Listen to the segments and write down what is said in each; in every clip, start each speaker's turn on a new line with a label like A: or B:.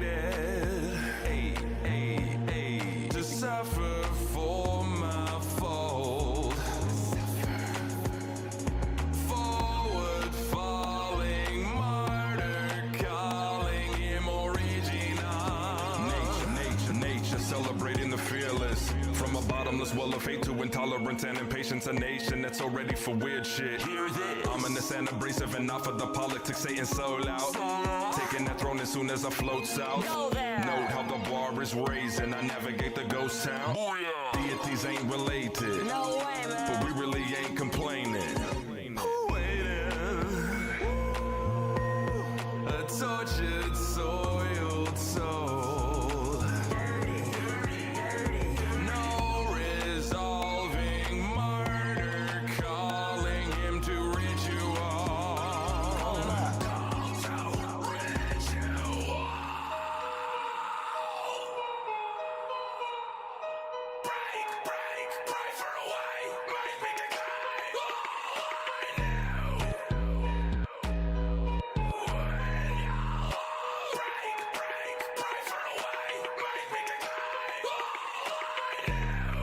A: Infatuated, ay, ay, ay, to suffer for my fault. Forward falling, martyr calling him original. Nature, celebrating the fearless. From a bottomless well of hate to intolerance and impatience, a nation that's already for weird shit. Ominous and abrasive, and not for the politics, Satan sold out. Taking that throne as soon as I float south. Note how the bar is raising, I navigate the ghost town. Deities ain't related,
B: No way, man.
A: but we really ain't complaining. A tortured, soiled soul. No resolving martyr calling him to ritual. Break for a way, make me decline. I know when you break for a way, make me decline.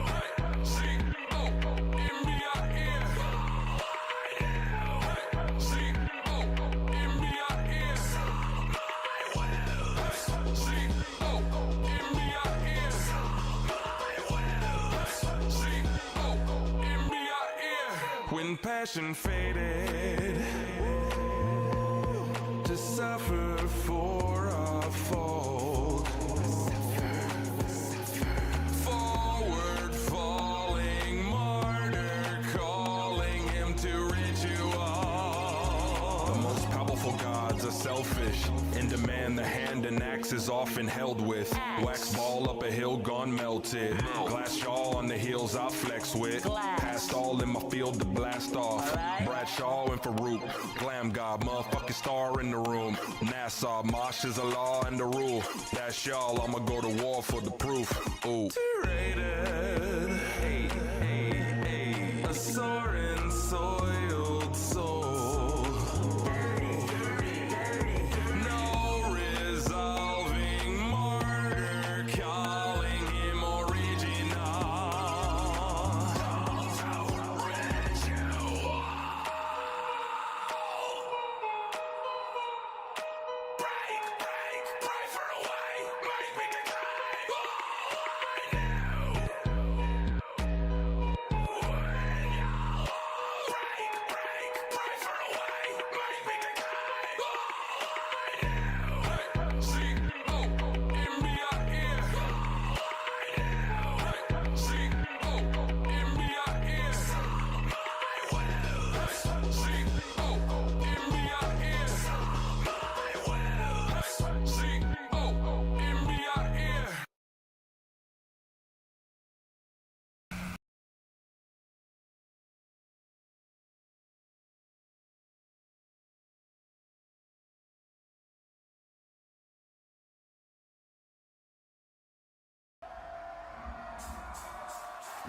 A: I know. See, in me I hear. I know. See, in me I hear. I will. See, in me I hear. See, in me I hear. When passion faded, to suffer for our fault. Forward falling, martyr calling him to ritual. The most powerful gods are selfish and demand the hand and axe is often held with. Wax ball up a hill gone melted. Glass shawl on the heels I flex with. Past all in my field to blast off. Bradshaw and Farouk. Glam god, motherfucking star in the room. Nassau, Mosh is a law and the rule. That's y'all, I'ma go to war for the proof. Ooh. Rated. A soaring, soiled soul. No resolving martyr calling him original. Break for a way, make me decline. I know when you break for a way, make me decline. I know. See, in me I hear. I know. See, in me I hear. I will. See, in me I hear. I will. See, in me I hear.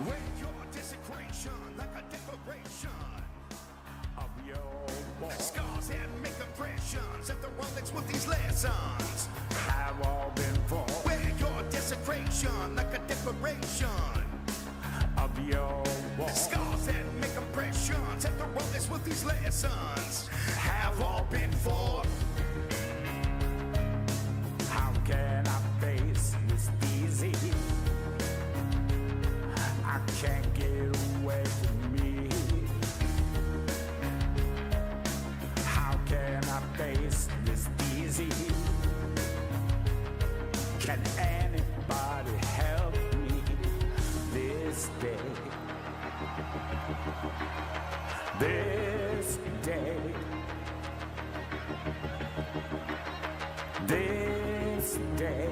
C: Wear your desecration like a decoration of your ball. Scars and make impressions of the one that's with these lessons have all been for. Wear your desecration like a decoration of your ball. Scars and make impressions of the one that's with these lessons have all been for. How can I face this easy? I can't get away from me. How can I face this easy? Can anybody help me this day? This day. This day.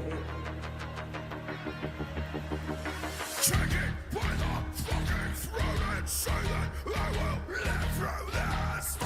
C: Check it by the fucking throat and say that I will live through this.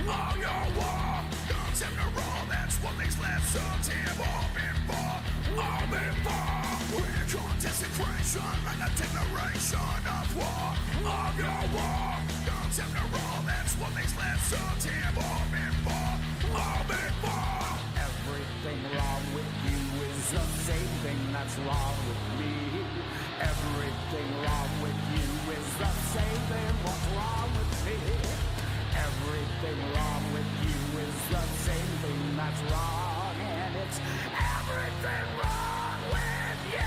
C: all your war. Guns and the raw, that's what makes lessons have all been for. All been for. We're called desecration like a declaration of war. All your war. Guns and the raw, that's what makes lessons have all been for. All been for.
B: Everything wrong with you is the same thing that's wrong with me. Everything wrong with you is the same thing what's wrong with me. Everything wrong with you is the same thing that's wrong, and it's everything wrong with you.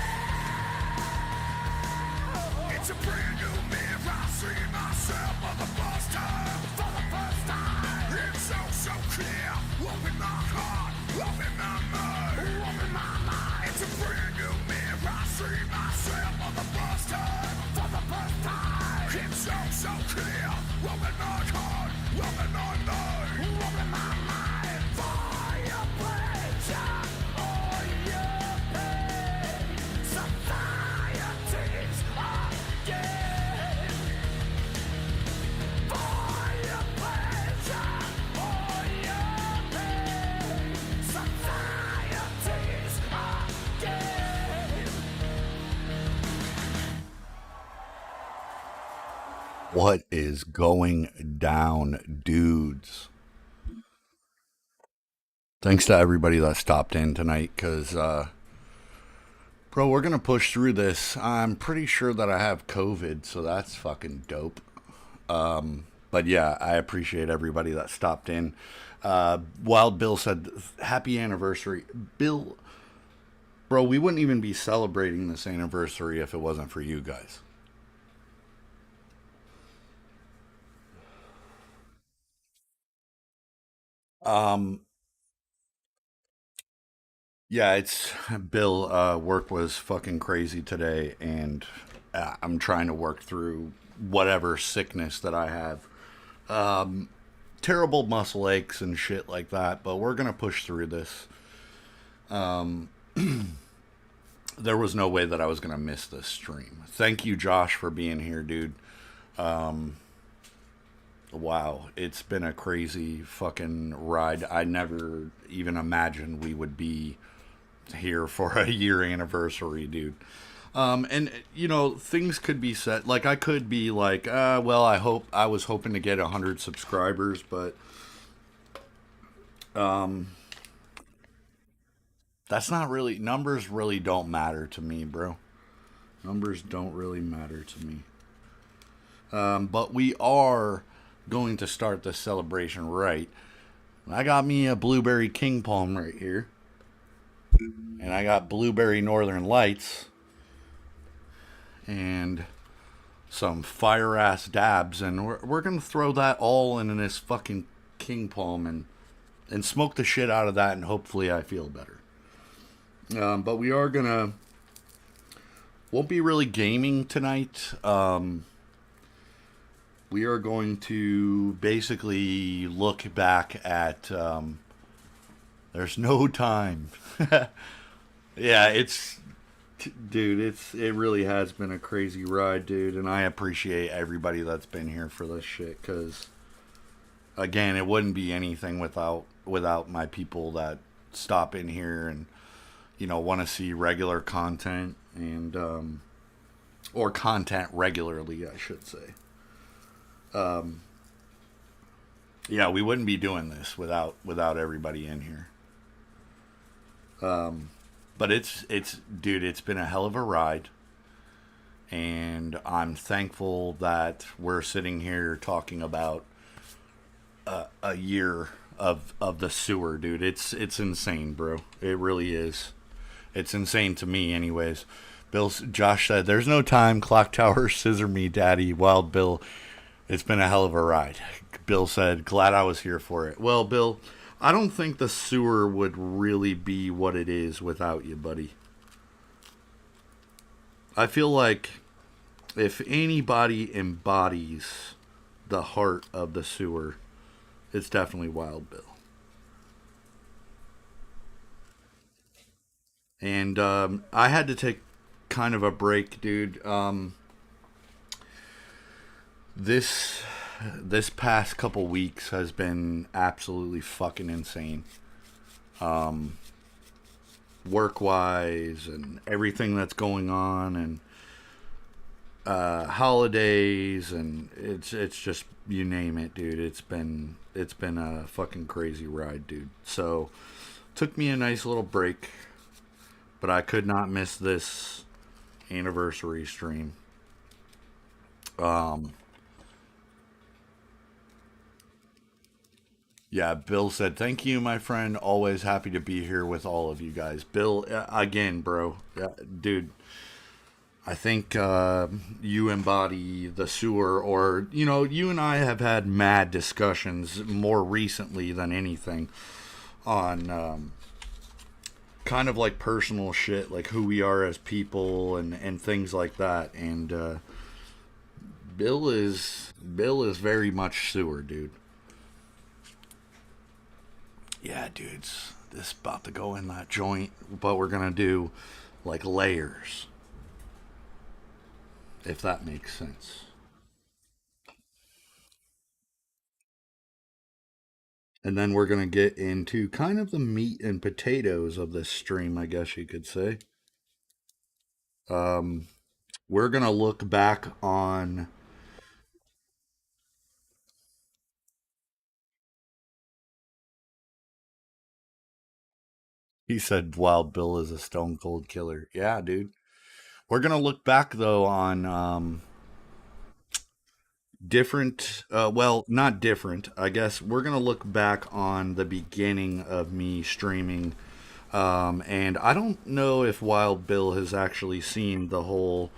C: It's a brand new mirror. I see myself for the first time.
B: For the first time,
C: It's so clear. Open my heart, open my mind.
B: open my mind.
C: It's a brand new mirror. I see myself for the first time.
B: For the first time,
C: It's so clear. Open my heart, open my mind.
B: open my mind. For your pleasure or your pain, society's again. For your pleasure or your pain, society's again.
D: What is going down, dudes? Thanks to everybody that stopped in tonight, because, bro, we're going to push through this. I'm pretty sure that I have COVID, so that's fucking dope. But yeah, I appreciate everybody that stopped in. Wild Bill said, happy anniversary. Bill, bro, we wouldn't even be celebrating this anniversary if it wasn't for you guys. Yeah, it's Bill. Work was fucking crazy today, and I'm trying to work through whatever sickness that I have. Terrible muscle aches and shit like that, but we're gonna push through this. There was no way that I was gonna miss this stream. Thank you, Josh, for being here, dude. Wow, it's been a crazy fucking ride. I never even imagined we would be here for a year anniversary, dude. And you know, things could be set. Like I could be like, well, I was hoping to get 100 subscribers, but that's not really, numbers really don't matter to me, bro. Numbers don't really matter to me. But we are going to start the celebration right. I got me a blueberry king palm right here. And I got blueberry northern lights. And some fire ass dabs. And we're going to throw that all in this fucking king palm and smoke the shit out of that. And hopefully I feel better. But we are going to... Won't be really gaming tonight. We are going to basically look back at there's no time. Yeah, dude, it really has been a crazy ride, dude, and I appreciate everybody that's been here for this shit, because again, it wouldn't be anything without my people that stop in here and, you know, want to see regular content and or content regularly, I should say. Yeah, we wouldn't be doing this without everybody in here. But it's dude, it's been a hell of a ride, and I'm thankful that we're sitting here talking about a year of the sewer, dude. It's insane, bro. It really is. It's insane to me, anyways. Josh said, "There's no time. Clock tower, scissor me, daddy." Wild Bill, it's been a hell of a ride. Bill said, "Glad I was here for it." Well, Bill, I don't think the sewer would really be what it is without you, buddy. I feel like if anybody embodies the heart of the sewer, it's definitely Wild Bill. And I had to take kind of a break, dude. This this past couple weeks has been absolutely fucking insane. Work wise and everything that's going on, and holidays, and it's just, you name it, dude. It's been a fucking crazy ride, dude. So took me a nice little break, but I could not miss this anniversary stream. Um, yeah, Bill said, "Thank you, my friend. Always happy to be here with all of you guys." Bill, again, bro, dude. I think you embody the sewer, or you and I have had mad discussions more recently than anything on kind of like personal shit, like who we are as people and things like that. And Bill is very much sewer, dude. Yeah, dudes, this is about to go in that joint, but we're gonna do like layers, if that makes sense. And then we're gonna get into kind of the meat and potatoes of this stream, I guess you could say. Um, we're gonna look back on. He said Wild Bill is a stone cold killer. Yeah, dude. We're gonna look back though on different. Well, not different. I guess we're gonna look back on the beginning of me streaming. And I don't know if Wild Bill has actually seen the whole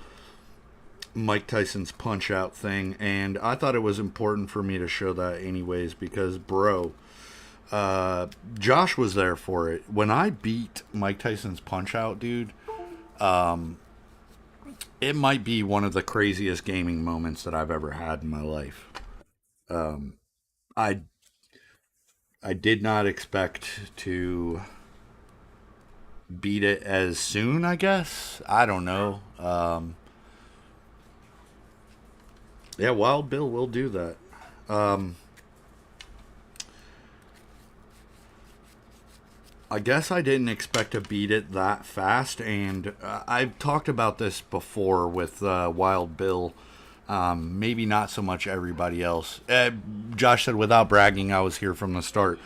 D: Mike Tyson's Punch Out thing, and I thought it was important for me to show that anyways because, bro, Josh was there for it. When I beat Mike Tyson's Punch Out, dude, it might be one of the craziest gaming moments that I've ever had in my life. Um, I I did not expect to beat it as soon. I guess I don't know. Yeah, Wild Bill will do that. Um, I guess I didn't expect to beat it that fast, and I've talked about this before with Wild Bill. Maybe not so much everybody else. Josh said, without bragging, I was here from the start.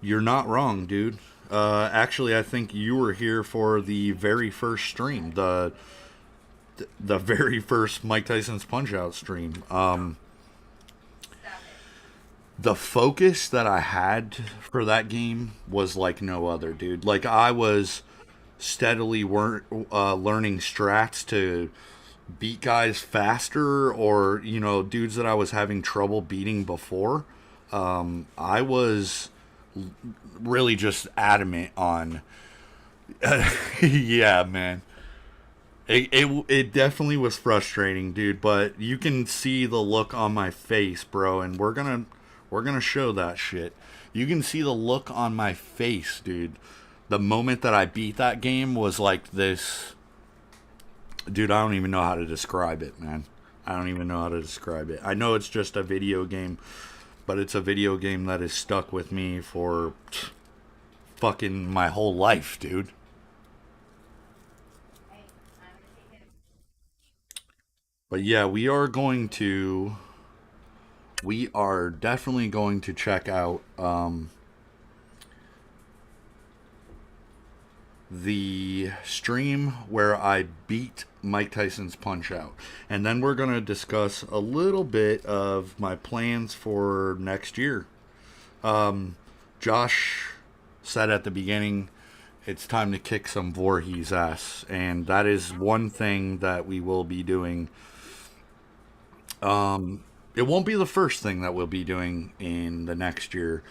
D: You're not wrong, dude. Actually, I think you were here for the very first stream, the very first Mike Tyson's Punch Out stream. The focus that I had for that game was like no other, dude. Like I was steadily learning strats to beat guys faster, or dudes that I was having trouble beating before. I was really just adamant on. Yeah, man. It definitely was frustrating, dude. But you can see the look on my face, bro, and we're gonna show that shit. You can see the look on my face, dude. The moment that I beat that game was like this. Dude, I don't even know how to describe it, man. I don't even know how to describe it. I know it's just a video game, but it's a video game that has stuck with me for fucking my whole life, dude. But yeah, we are definitely going to check out the stream where I beat Mike Tyson's Punch Out. And then we're going to discuss a little bit of my plans for next year. Josh said at the beginning, it's time to kick some Voorhees ass. And that is one thing that we will be doing. It won't be the first thing that we'll be doing in the next year.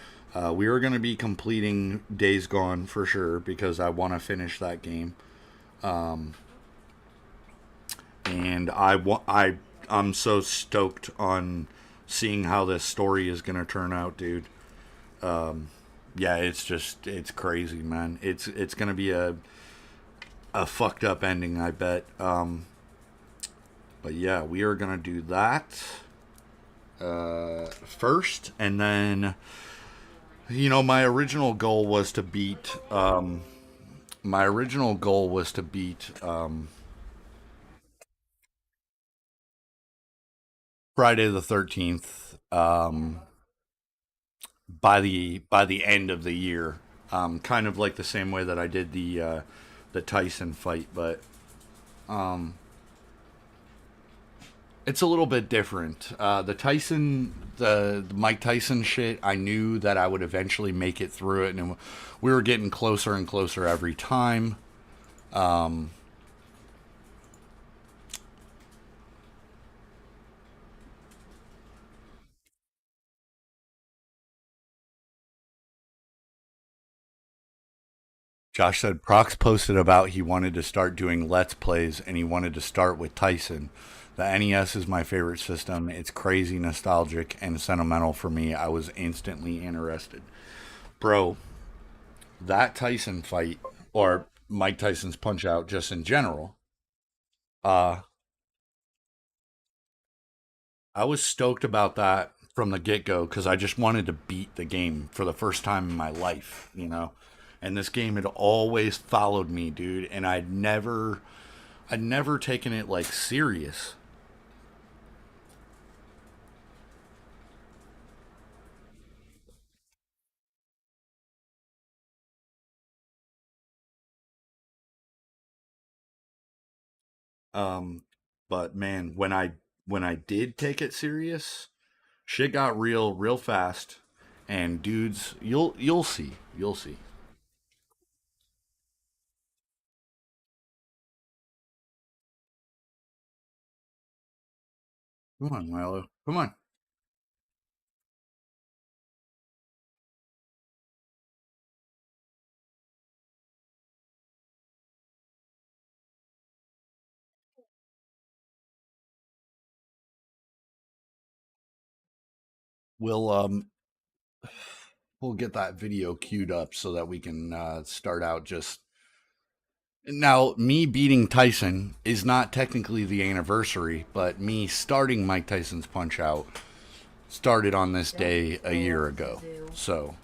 D: We are going to be completing Days Gone for sure because I want to finish that game. And I'm so stoked on seeing how this story is going to turn out, dude. Yeah, it's crazy, man. It's going to be a fucked up ending, I bet. But yeah, we are going to do that. first, and then my original goal was to beat. My original goal was to beat Friday the 13th by the end of the year. Kind of like the same way that I did the Tyson fight, but it's a little bit different. The Mike Tyson shit, I knew that I would eventually make it through it, and we were getting closer and closer every time. Um, Josh said Prox posted about he wanted to start doing Let's Plays, and he wanted to start with Tyson. The NES is my favorite system. It's crazy nostalgic and sentimental for me. I was instantly interested. Bro, that Tyson fight, or Mike Tyson's Punch Out just in general, uh, I was stoked about that from the get go because I just wanted to beat the game for the first time in my life. And this game had always followed me, dude, and I'd never taken it like serious. Um, but man, when I did take it serious, shit got real real fast. And dudes, you'll see, you'll see. Come on, Milo, come on. We'll we'll get that video queued up so that we can start out just now. Me beating Tyson is not technically the anniversary, but me starting Mike Tyson's Punch Out started on this day a year ago. So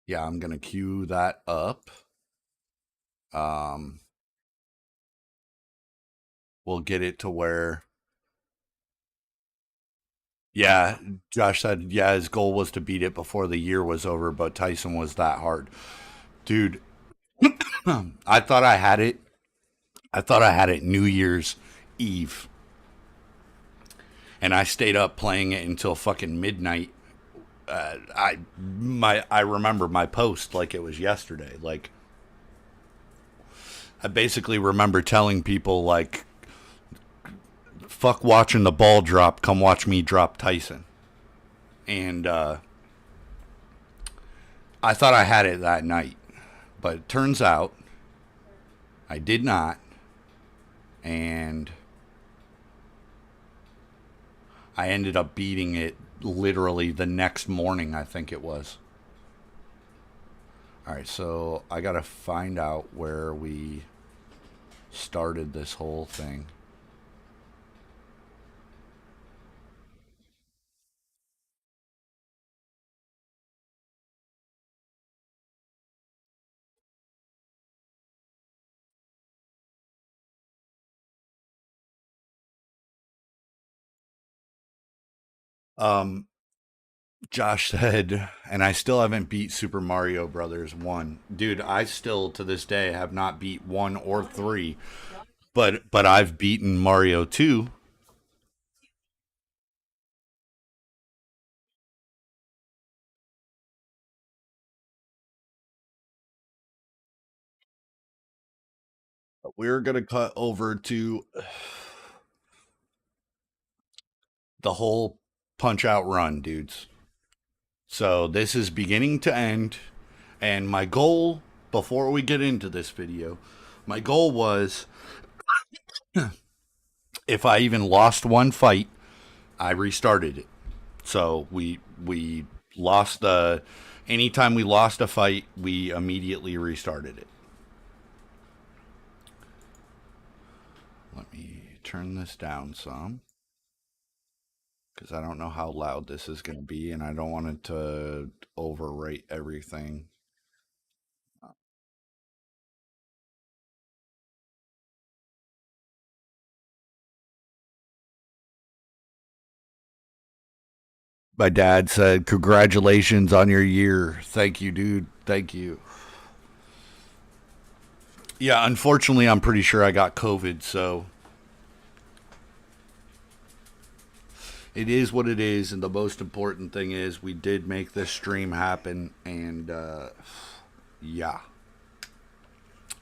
D: yeah, I'm gonna queue that up. Um, we'll get it to where, yeah, Josh said, yeah, his goal was to beat it before the year was over, but Tyson was that hard. Dude, I thought I had it. I thought I had it New Year's Eve. And I stayed up playing it until fucking midnight. I remember my post like it was yesterday. Like I basically remember telling people like fuck watching the ball drop, come watch me drop Tyson. And I thought I had it that night, but it turns out I did not, and I ended up beating it literally the next morning, I think it was. All right, so I got to find out where we started this whole thing. Um, Josh said, and I still haven't beat Super Mario Brothers 1. Dude, I still to this day have not beat 1 or 3, but I've beaten Mario 2. We're going to cut over to the whole Punch Out run, dudes. So this is beginning to end, and my goal before we get into this video My goal was if I even lost one fight, I restarted it. So we lost the anytime we lost a fight, we immediately restarted it. Let me turn this down some because I don't know how loud this is going to be, and I don't want it to overrate everything. My dad said, "Congratulations on your year." Thank you, dude. Thank you. Yeah, unfortunately, I'm pretty sure I got COVID, so it is what it is. And the most important thing is we did make this stream happen, and yeah,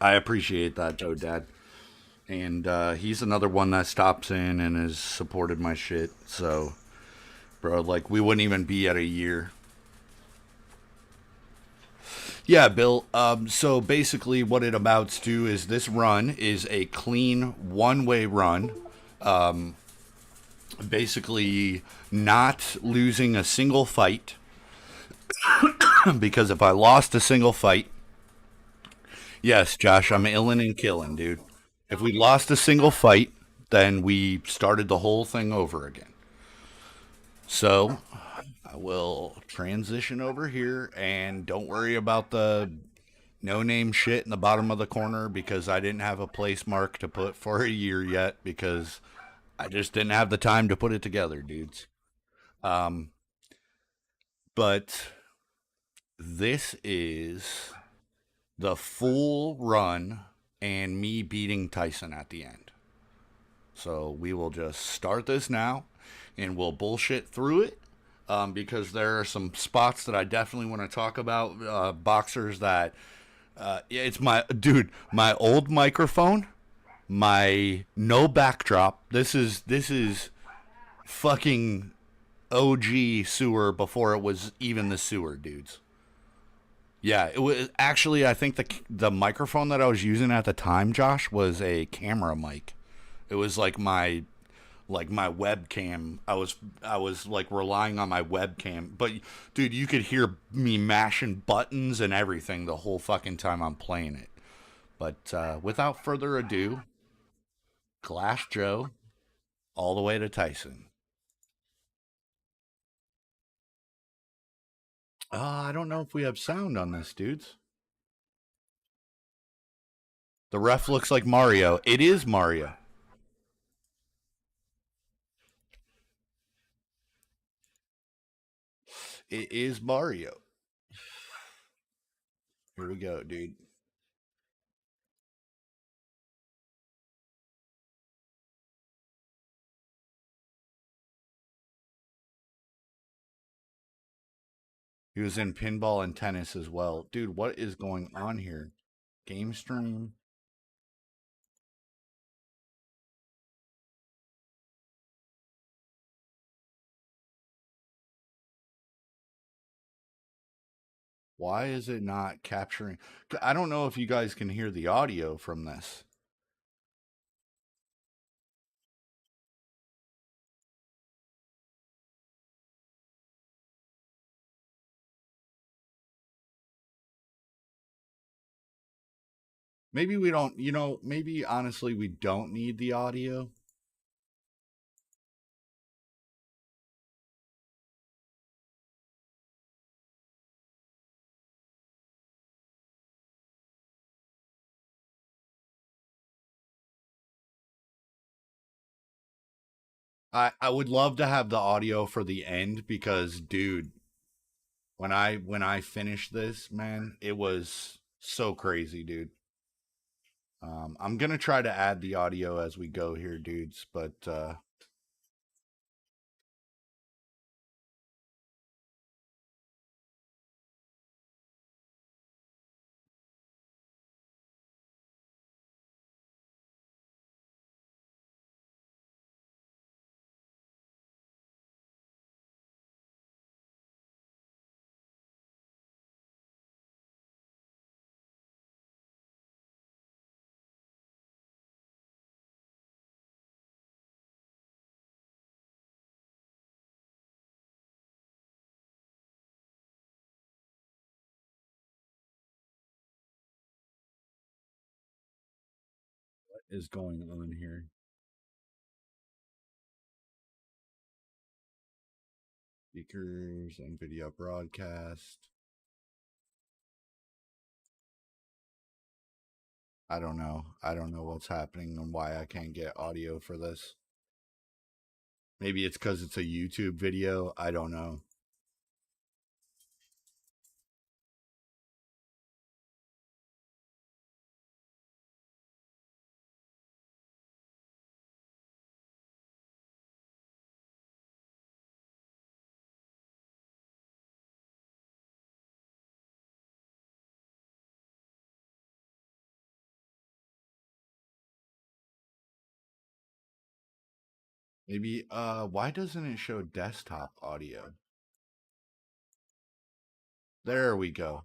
D: I appreciate that, though, Dad. And he's another one that stops in and has supported my shit. So, bro, like we wouldn't even be at a year. Yeah, Bill. So basically, what it amounts to is this run is a clean one-way run. Basically, not losing a single fight. Because if I lost a single fight, yes, Josh, I'm illin' and killing, dude. If we lost a single fight, then we started the whole thing over again. So I will transition over here and don't worry about the no name shit in the bottom of the corner because I didn't have a place mark to put for a year yet because I just didn't have the time to put it together, dudes. Um, but this is the full run and me beating Tyson at the end. So we will just start this now and we'll bullshit through it because there are some spots that I definitely want to talk about. Boxers that, yeah, it's my, dude, my old microphone, my no backdrop. This is fucking OG sewer before it was even the sewer, dudes. Yeah, it was actually. I think the microphone that I was using at the time, Josh, was a camera mic. It was like my webcam. I was like relying on my webcam. But dude, you could hear me mashing buttons and everything the whole fucking time I'm playing it. But without further ado, Glass Joe all the way to Tyson. I don't know if we have sound on this, dudes. The ref looks like Mario. It is Mario. It is Mario. Here we go, dude. He was in pinball and tennis as well. Dude, what is going on here? Game stream. Why is it not capturing? I don't know if you guys can hear the audio from this. Maybe we don't, maybe honestly we don't need the audio. I would love to have the audio for the end because dude, when I finished this, man, it was so crazy, dude. I'm gonna try to add the audio as we go here, dudes, but is going on here? Speakers and video broadcast. I don't know. I don't know what's happening and why I can't get audio for this. Maybe it's because it's a YouTube video. I don't know. Maybe, why doesn't it show desktop audio? There we go.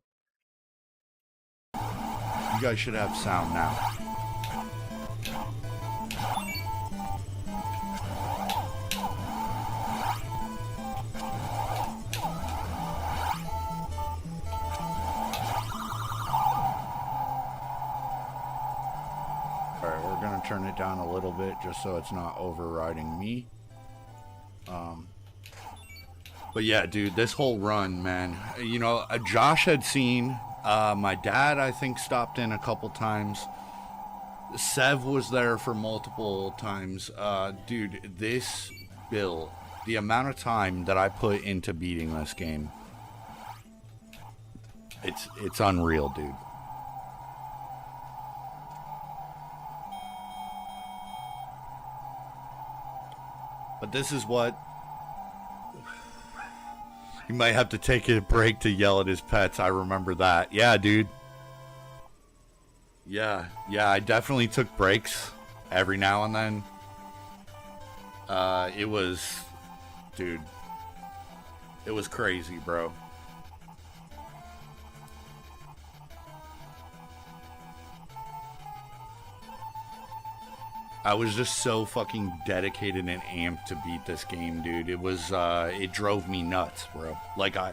D: You guys should have sound now. Alright, we're going to turn it down a little bit just so it's not overriding me. But yeah, dude, this whole run, man, you know, Josh had seen, my dad, I think, stopped in a couple times. Sev was there for multiple times. Dude, this build, the amount of time that I put into beating this game, it's unreal, dude. But this is what... You might have to take a break to yell at his pets. I remember that. Yeah, dude. Yeah, I definitely took breaks every now and then. It was... Dude. It was crazy, bro. I was just so fucking dedicated and amped to beat this game, dude. It was, it drove me nuts, bro. Like, I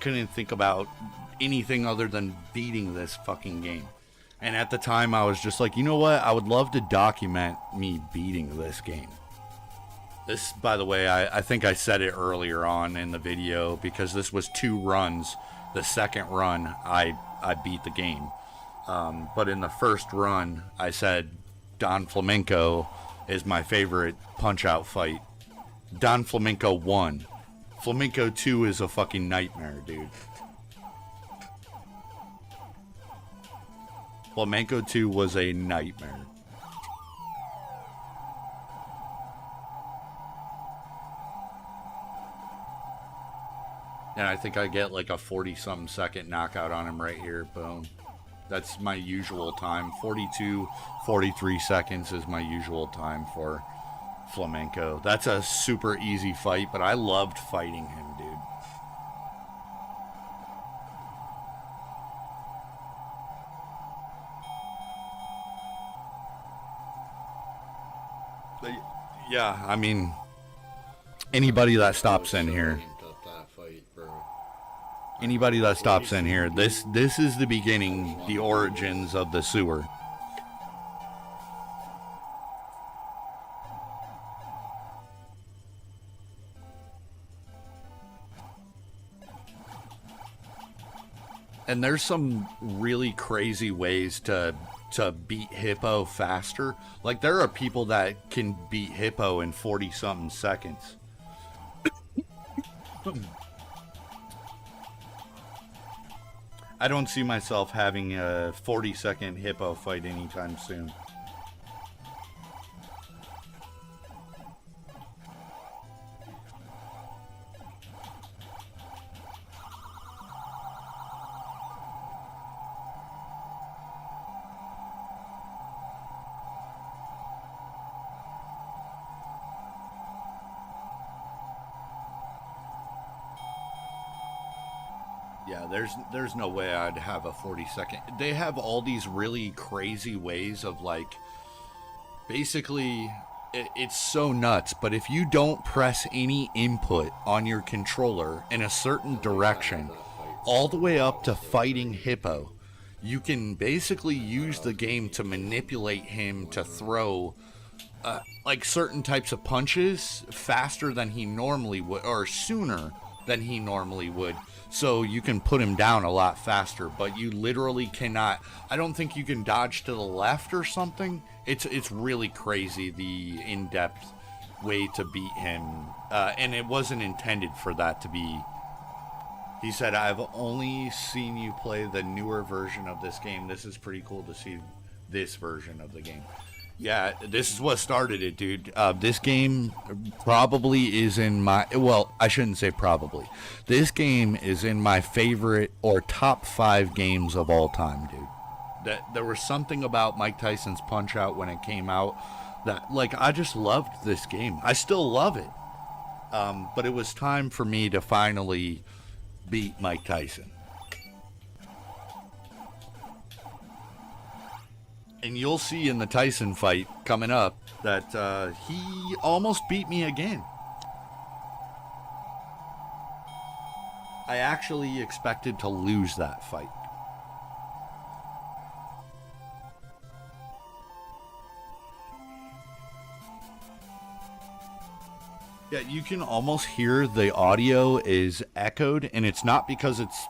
D: couldn't think about anything other than beating this fucking game. And at the time, I was just like, you know what? I would love to document me beating this game. This, by the way, I think I said it earlier on in the video, because this was 2 runs. The second run, I beat the game. But in the first run, I said... Don Flamenco is my favorite Punch-Out fight. Don Flamenco 1. Flamenco 2 is a fucking nightmare, dude. Flamenco 2 was a nightmare. And I think I get like a 40-something second knockout on him right here. Boom. That's my usual time. 42, 43 seconds is my usual time for Flamenco. That's a super easy fight, but I loved fighting him, dude. But, yeah, I mean, anybody that stops in here... Anybody that stops in here, this is the beginning, the origins of the sewer. And there's some really crazy ways to beat Hippo faster. Like, there are people that can beat Hippo in 40-something seconds. I don't see myself having a 40-second Hippo fight anytime soon. Yeah, there's no way I'd have a 40-second. They have all these really crazy ways of, like, basically, it's so nuts, but if you don't press any input on your controller in a certain direction, all the way up to fighting Hippo, you can basically use the game to manipulate him to throw like certain types of punches faster than he normally would, or sooner than he normally would. So you can put him down a lot faster, but you literally cannot. I don't think you can dodge to the left or something. It's really crazy, the in-depth way to beat him, and it wasn't intended for that to be. He said, "I've only seen you play the newer version of this game. This is pretty cool to see this version of the game." Yeah, this is what started it, dude. This game probably is in my... Well, I shouldn't say probably. This game is in my favorite or top 5 games of all time, dude. There was something about Mike Tyson's Punch-Out when it came out that, like, I just loved this game. I still love it. But it was time for me to finally beat Mike Tyson. And you'll see in the Tyson fight coming up that he almost beat me again. I actually expected to lose that fight. Yeah, you can almost hear the audio is echoed, and it's not because it's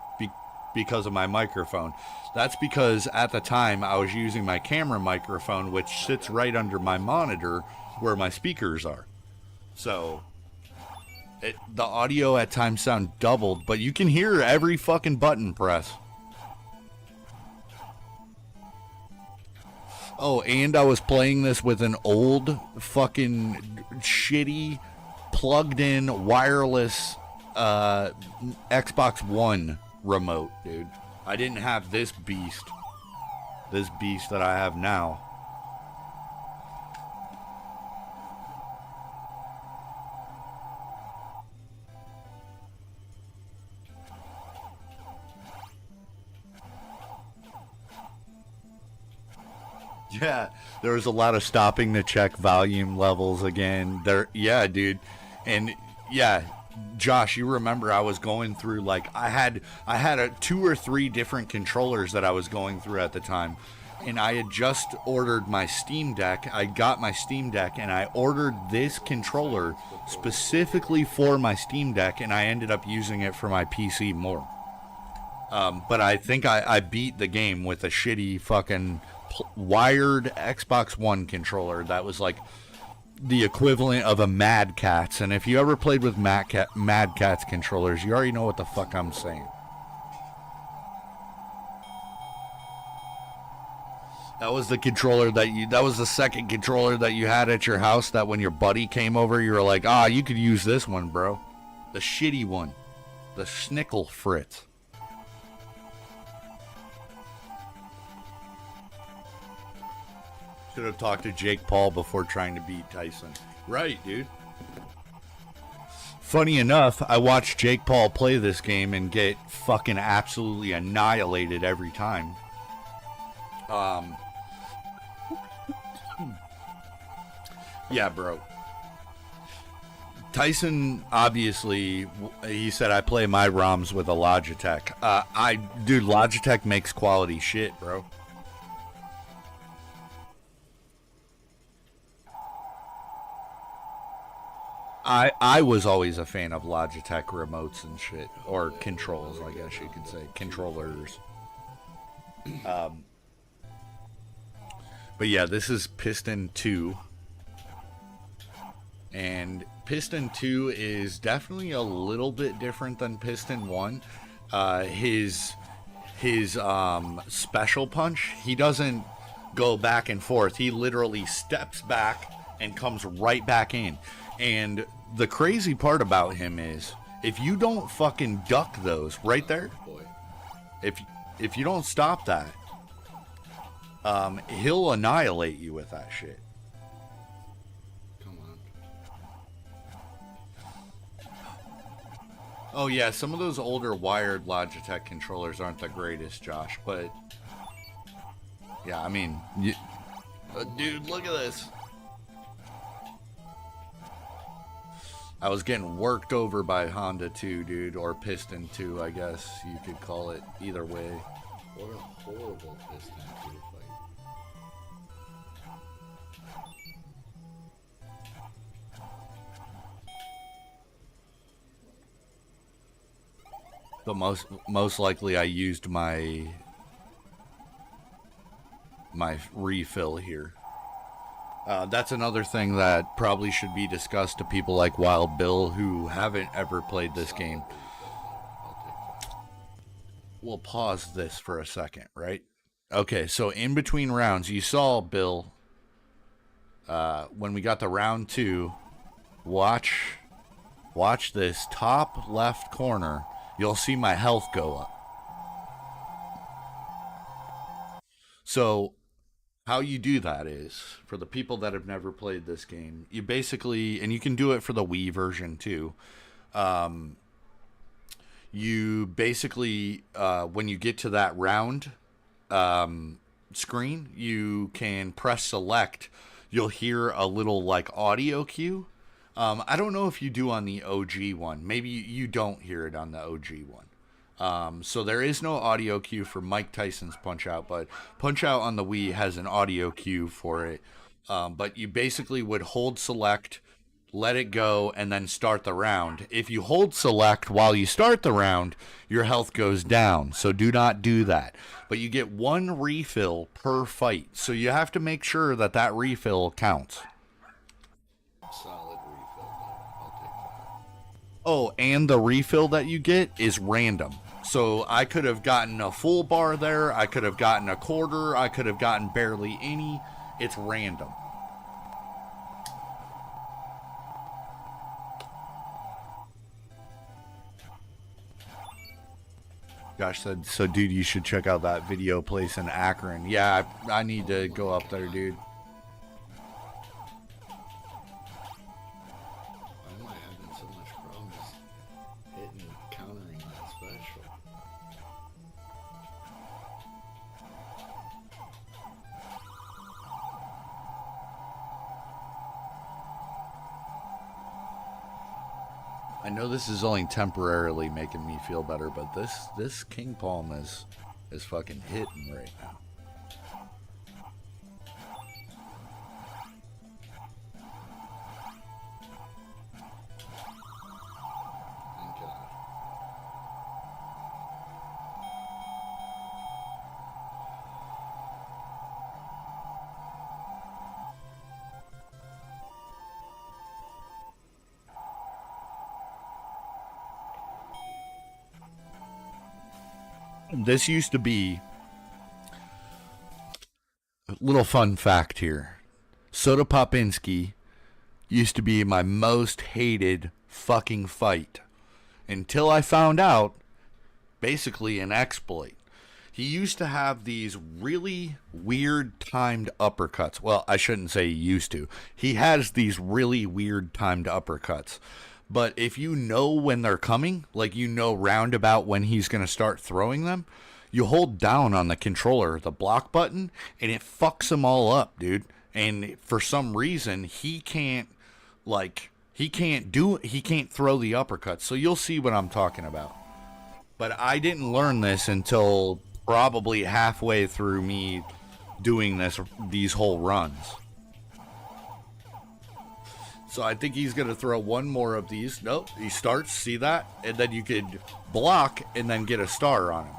D: because of my microphone. That's because at the time I was using my camera microphone, which sits right under my monitor where my speakers are. So the audio at times sound doubled, but you can hear every fucking button press. Oh, and I was playing this with an old fucking shitty plugged in wireless Xbox One remote, dude. I didn't have this beast that I have now. Yeah, there was a lot of stopping to check volume levels again. Yeah, dude. And yeah, Josh, you remember I was going through, like, I had 2 or 3 different controllers that I was going through at the time, and I had just ordered my Steam Deck. I got my Steam Deck, and I ordered this controller specifically for my Steam Deck, and I ended up using it for my PC more. But I think I beat the game with a shitty fucking wired Xbox One controller that was like the equivalent of a Mad Catz. And if you ever played with Mad Catz controllers, you already know what the fuck I'm saying. That was the controller that was the second controller that you had at your house, that when your buddy came over, you were like, you could use this one, bro. The shitty one. The Schnickel Fritz. Should have talked to Jake Paul before trying to beat Tyson. Right, dude. Funny enough, I watched Jake Paul play this game and get fucking absolutely annihilated every time. Yeah, bro. Tyson, obviously, he said I play my ROMs with a Logitech. Dude, Logitech makes quality shit, bro. I was always a fan of Logitech remotes and shit, or controls, I guess you could say, controllers. But yeah, this is Piston 2. And Piston 2 is definitely a little bit different than Piston 1. His special punch, he doesn't go back and forth. He literally steps back and comes right back in. And the crazy part about him is, if you don't fucking duck those right there, if you don't stop that, he'll annihilate you with that shit. Oh yeah, some of those older wired Logitech controllers aren't the greatest, Josh, but yeah, I mean, dude, look at this. I was getting worked over by Honda 2, dude, or Piston 2, I guess you could call it, either way. What a horrible piss tank to fight. But most likely I used my refill here. That's another thing that probably should be discussed to people like Wild Bill who haven't ever played this game. We'll pause this for a second, right? Okay, so in between rounds, you saw Bill when we got to round 2. Watch this top left corner. You'll see my health go up. So how you do that is, for the people that have never played this game, you basically, and you can do it for the Wii version too, you basically, when you get to that round screen, you can press select. You'll hear a little like audio cue. I don't know if you do on the OG one. Maybe you don't hear it on the OG one. So there is no audio cue for Mike Tyson's Punch-Out, but Punch-Out on the Wii has an audio cue for it. But you basically would hold select, let it go, and then start the round. If you hold select while you start the round, your health goes down. So do not do that. But you get 1 refill per fight. So you have to make sure that that refill counts. Solid refill, I'll take that. Oh, and the refill that you get is random. So I could have gotten a full bar there. I could have gotten a quarter. I could have gotten barely any. It's random. Josh said, so dude, you should check out that video place in Akron. Yeah, I need to go up there, dude. Why am I having so much problems hitting and countering that special? I know this is only temporarily making me feel better, but this King Palm is fucking hitting right now. Thank God. This used to be a little fun fact here. Soda Popinski used to be my most hated fucking fight until I found out basically an exploit. He used to have these really weird timed uppercuts. Well, I shouldn't say he used to. He has these really weird timed uppercuts. But if you know when they're coming, like you know roundabout when he's going to start throwing them, you hold down on the controller, the block button, and it fucks them all up, dude. And for some reason, he can't throw the uppercuts. So you'll see what I'm talking about. But I didn't learn this until probably halfway through me doing these whole runs. So I think he's going to throw one more of these. Nope, he starts, see that? And then you could block and then get a star on him.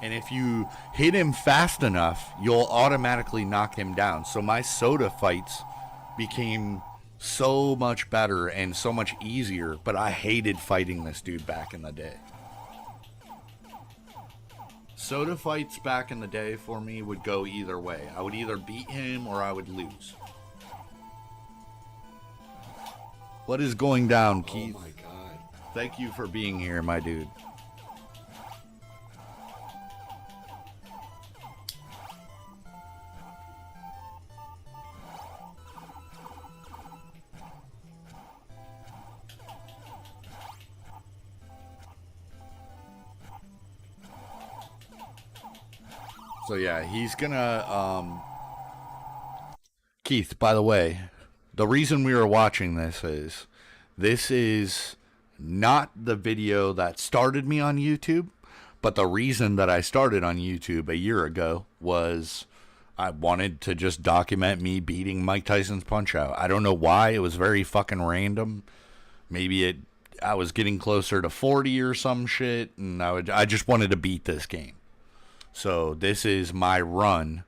D: And if you hit him fast enough, you'll automatically knock him down. So my soda fights became so much better and so much easier, but I hated fighting this dude back in the day. Soda fights back in the day for me would go either way. I would either beat him or I would lose. What is going down, Keith? Oh my God. Thank you for being here, my dude. So yeah, he's gonna, Keith, by the way, the reason we were watching this is not the video that started me on YouTube, But the reason that I started on YouTube a year ago was I wanted to just document me beating Mike Tyson's Punch-Out. I don't know why. It was very fucking random. Maybe I was getting closer to 40 or some shit, and I just wanted to beat this game. So this is my run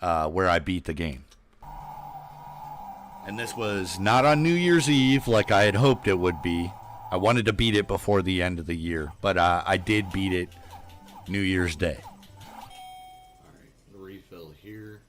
D: where I beat the game. And this was not on New Year's Eve like I had hoped it would be. I wanted to beat it before the end of the year, but I did beat it New Year's Day. All right, the refill here.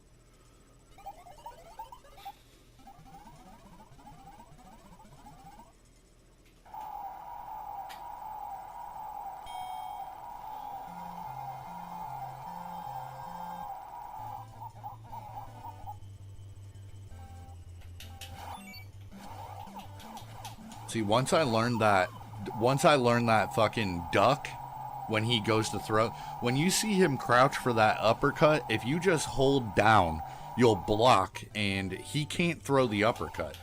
D: See, once I learned that fucking duck when he goes to throw, when you see him crouch for that uppercut, if you just hold down, you'll block and he can't throw the uppercut.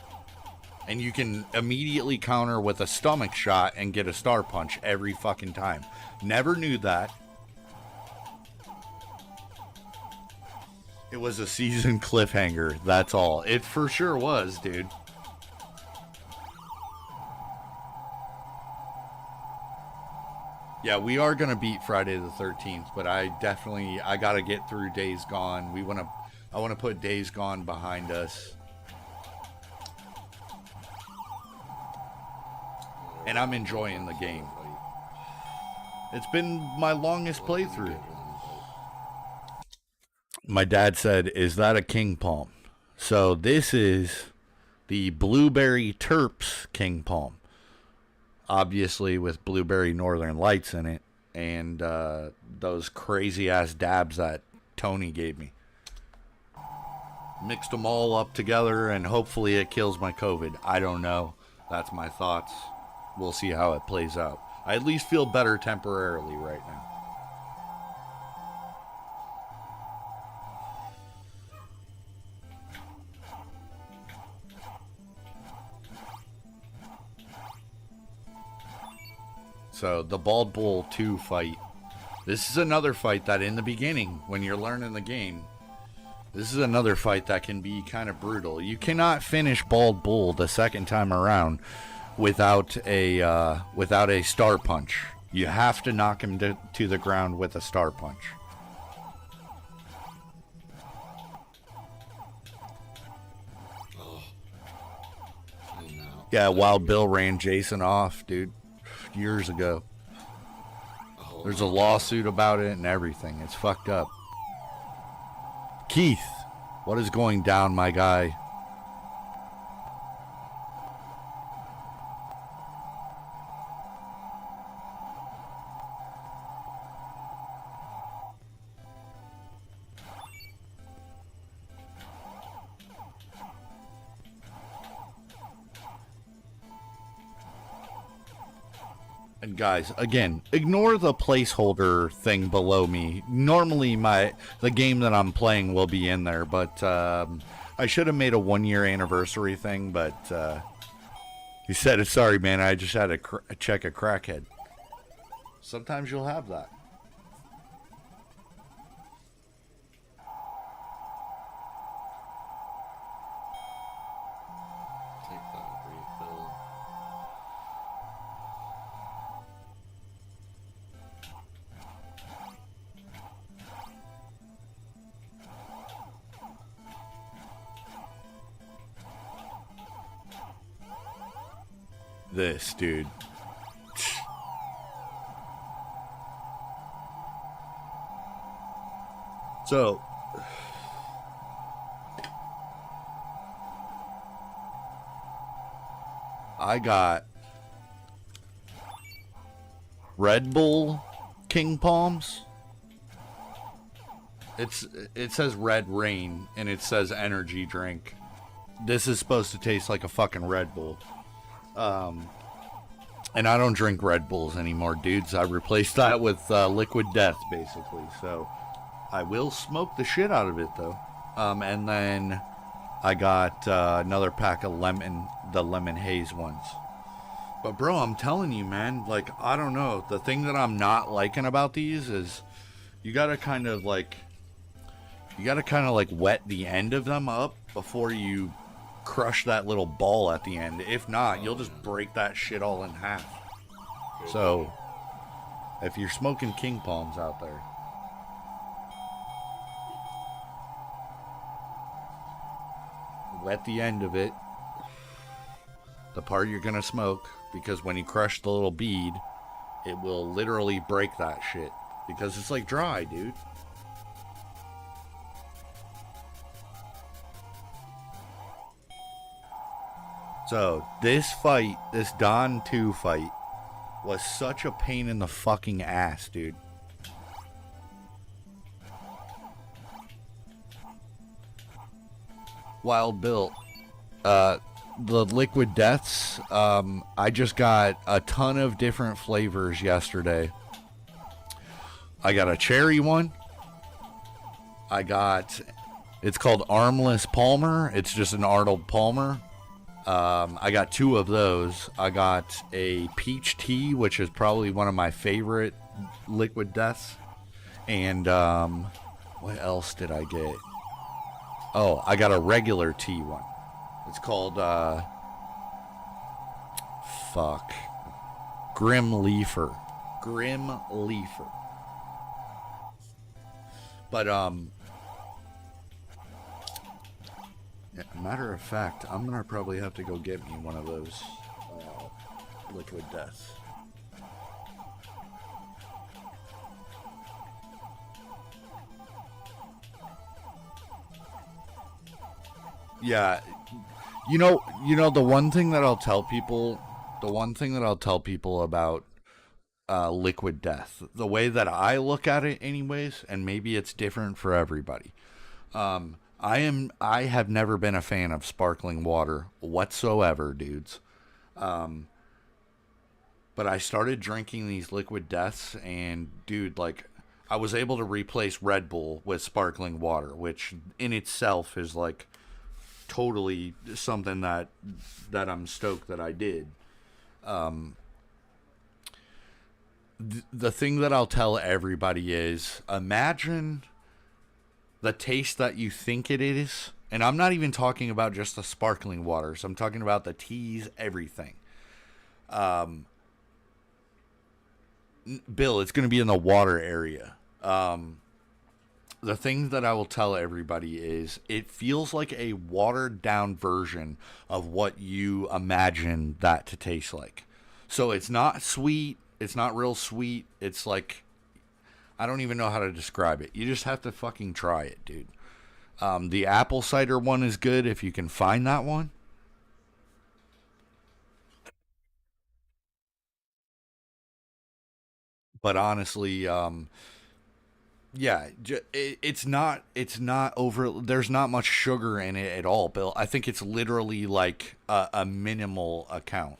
D: And you can immediately counter with a stomach shot and get a star punch every fucking time. Never knew that. It was a season cliffhanger, that's all. It for sure was, dude. Yeah, we are going to beat Friday the 13th, but I got to get through Days Gone. I want to put Days Gone behind us. And I'm enjoying the game. It's been my longest playthrough. My dad said, "Is that a King Palm?" So this is the Blueberry Terps King Palm. Obviously with Blueberry Northern Lights in it, and those crazy ass dabs that Tony gave me. Mixed them all up together, and hopefully it kills my COVID. I don't know. That's my thoughts. We'll see how it plays out. I at least feel better temporarily right now. So, the Bald Bull 2 fight. This is another fight that in the beginning, when you're learning the game, this is another fight that can be kind of brutal. You cannot finish Bald Bull the second time around without a star punch. You have to knock him to the ground with a star punch. Yeah, Wild Bill ran Jason off, dude. Years ago. There's a lawsuit about it and everything. It's fucked up. Keith, what is going down, my guy? And guys, again, ignore the placeholder thing below me. Normally the game that I'm playing will be in there, but I should have made a 1-year anniversary thing, but he said, "Sorry, man, I just had to check a crackhead." Sometimes you'll have that. Take that refill. This, dude. So, I got Red Bull King Palms. It says Red Rain and it says energy drink. This is supposed to taste like a fucking Red Bull. And I don't drink Red Bulls anymore, dudes. I replaced that with Liquid Death, basically. So I will smoke the shit out of it, though. And then I got another pack of the lemon haze ones. But bro, I'm telling you, man, like, I don't know. The thing that I'm not liking about these is you gotta kind of like wet the end of them up before you crush that little ball at the end. If not, you'll just break that shit all in half. So, if you're smoking king palms out there, wet the end of it, the part you're gonna smoke, because when you crush the little bead, it will literally break that shit. Because it's like dry, dude. So, this fight, this Don 2 fight, was such a pain in the fucking ass, dude. Wild Bill. The Liquid Deaths, I just got a ton of different flavors yesterday. I got a cherry one. It's called Armless Palmer. It's just an Arnold Palmer. I got 2 of those. I got a peach tea, which is probably one of my favorite Liquid Deaths. And, what else did I get? Oh, I got a regular tea one. It's called, Grim Leafer. Grim Leafer. But, matter of fact, I'm gonna probably have to go get me one of those Liquid Deaths. Yeah, you know the one thing that I'll tell people about Liquid Death, the way that I look at it anyways, and maybe it's different for everybody. I have never been a fan of sparkling water whatsoever, dudes. But I started drinking these Liquid Deaths, and dude, like, I was able to replace Red Bull with sparkling water, which in itself is like totally something that I'm stoked that I did. The thing that I'll tell everybody is, imagine the taste that you think it is, and I'm not even talking about just the sparkling waters. I'm talking about the teas, everything. Bill, it's going to be in the water area. The thing that I will tell everybody is, it feels like a watered down version of what you imagine that to taste like. So it's not sweet. It's not real sweet. It's like, I don't even know how to describe it. You just have to fucking try it, dude. The apple cider one is good if you can find that one. But honestly, yeah, it's not over. There's not much sugar in it at all, Bill. I think it's literally like a minimal account.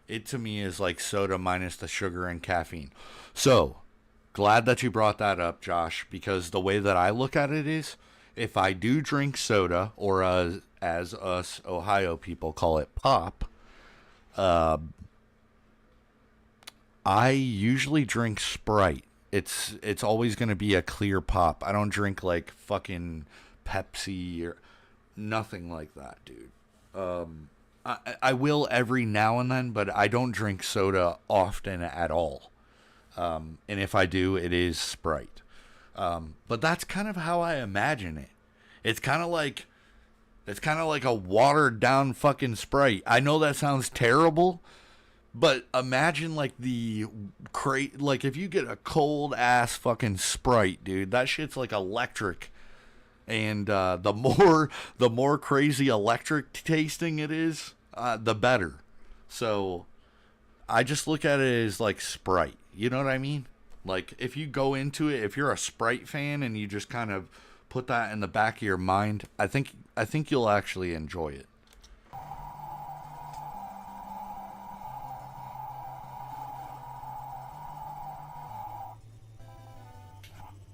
D: It to me is like soda minus the sugar and caffeine. So, glad that you brought that up, Josh, because the way that I look at it is, if I do drink soda, or as us Ohio people call it, pop, I usually drink Sprite. It's always going to be a clear pop. I don't drink like fucking Pepsi or nothing like that, dude. I will every now and then, but I don't drink soda often at all. And if I do, it is Sprite. But that's kind of how I imagine it. It's kind of like a watered down fucking Sprite. I know that sounds terrible, but imagine like like if you get a cold ass fucking Sprite, dude, that shit's like electric. And the more crazy electric tasting it is, the better. So I just look at it as like Sprite. You know what I mean? Like, if you go into it, if you're a Sprite fan and you just kind of put that in the back of your mind, I think you'll actually enjoy it.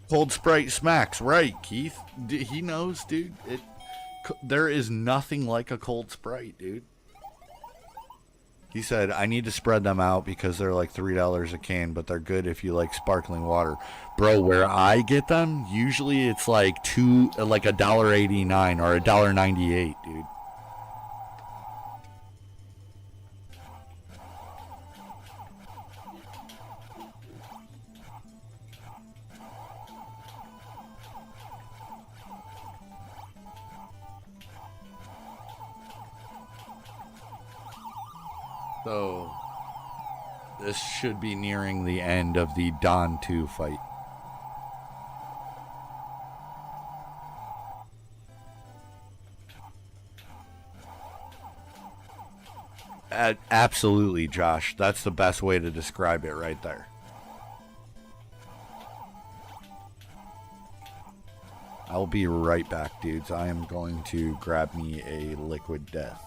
D: Cold Sprite smacks, right, Keith? He knows, dude. There is nothing like a cold Sprite, dude. He said, I need to spread them out because they're like $3 a can, but they're good if you like sparkling water. Bro, where I get them, usually it's like $1.89 or $1.98, dude. So, this should be nearing the end of the Don 2 fight. Absolutely, Josh. That's the best way to describe it right there. I'll be right back, dudes. I am going to grab me a liquid death.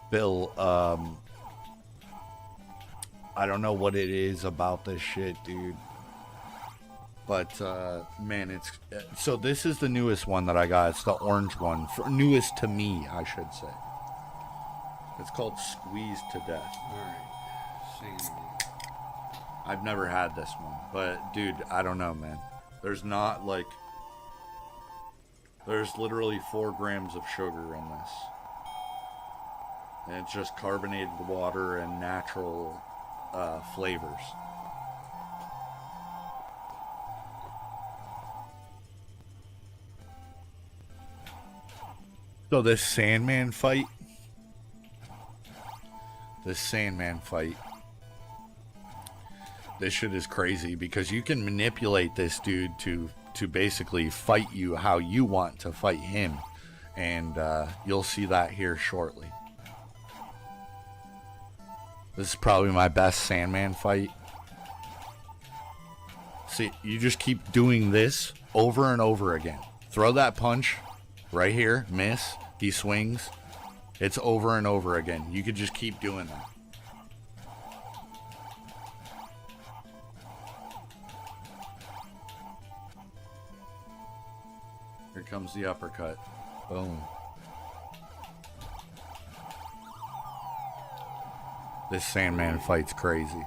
D: Bill, I don't know what it is about this shit, dude. But, man, it's... So this is the newest one that I got. It's the orange one. Newest to me, I should say. It's called Squeezed to Death.
E: Alright. Same.
D: I've never had this one. But, dude, I don't know, man. There's not, like... There's literally 4 grams of sugar in this. And it's just carbonated water and natural flavors. So this Sandman fight, this shit is crazy because you can manipulate this dude to basically fight you how you want to fight him. And you'll see that here shortly. This is probably my best Sandman fight. See, you just keep doing this over and over again. Throw that punch right here, miss, he swings. It's over and over again. You could just keep doing that. Here comes the uppercut. Boom. This Sandman fight's crazy.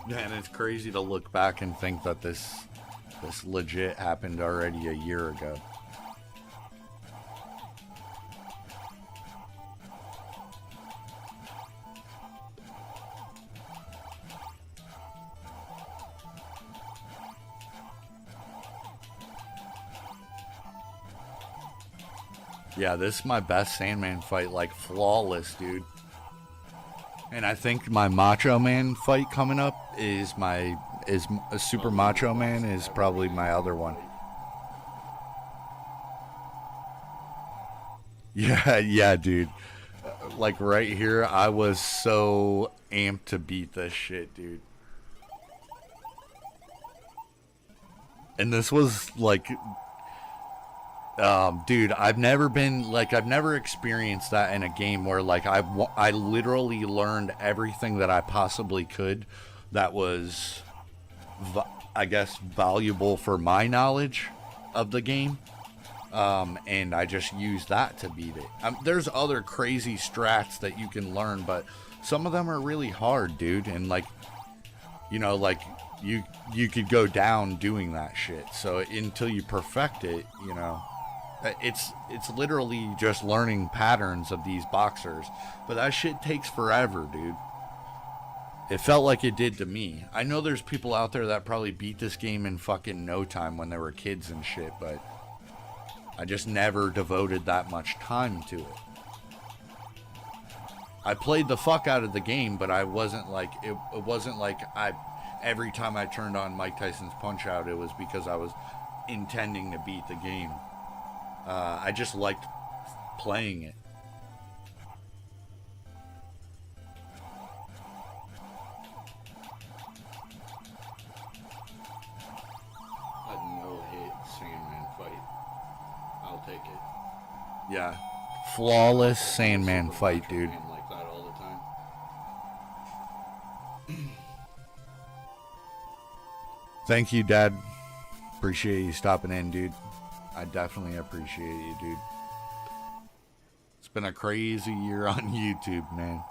D: Yeah, and it's crazy to look back and think that this legit happened already a year ago. Yeah, this is my best Sandman fight, like flawless, dude. And I think my Macho Man fight coming up is a Super Macho Man is probably my other one. Yeah, dude. Like right here, I was so amped to beat this shit, dude. And this was like... dude, I've never experienced that in a game where like I literally learned everything that I possibly could that was, I guess, valuable for my knowledge of the game. And I just used that to beat it. There's other crazy strats that you can learn, but some of them are really hard, dude. And like, you know, like you could go down doing that shit. So until you perfect it, you know. It's literally just learning patterns of these boxers. But that shit takes forever, dude. It felt like it did to me. I know there's people out there that probably beat this game in fucking no time when they were kids and shit, but I just never devoted that much time to it. I played the fuck out of the game, but I wasn't like, it wasn't like every time I turned on Mike Tyson's Punch-Out, it was because I was intending to beat the game. I just liked playing it.
E: take it.
D: Yeah. Flawless Sandman fight, dude.
E: Man like that all the time.
D: Thank you, Dad. Appreciate you stopping in, dude. I definitely appreciate you, dude. It's been a crazy year on YouTube, man.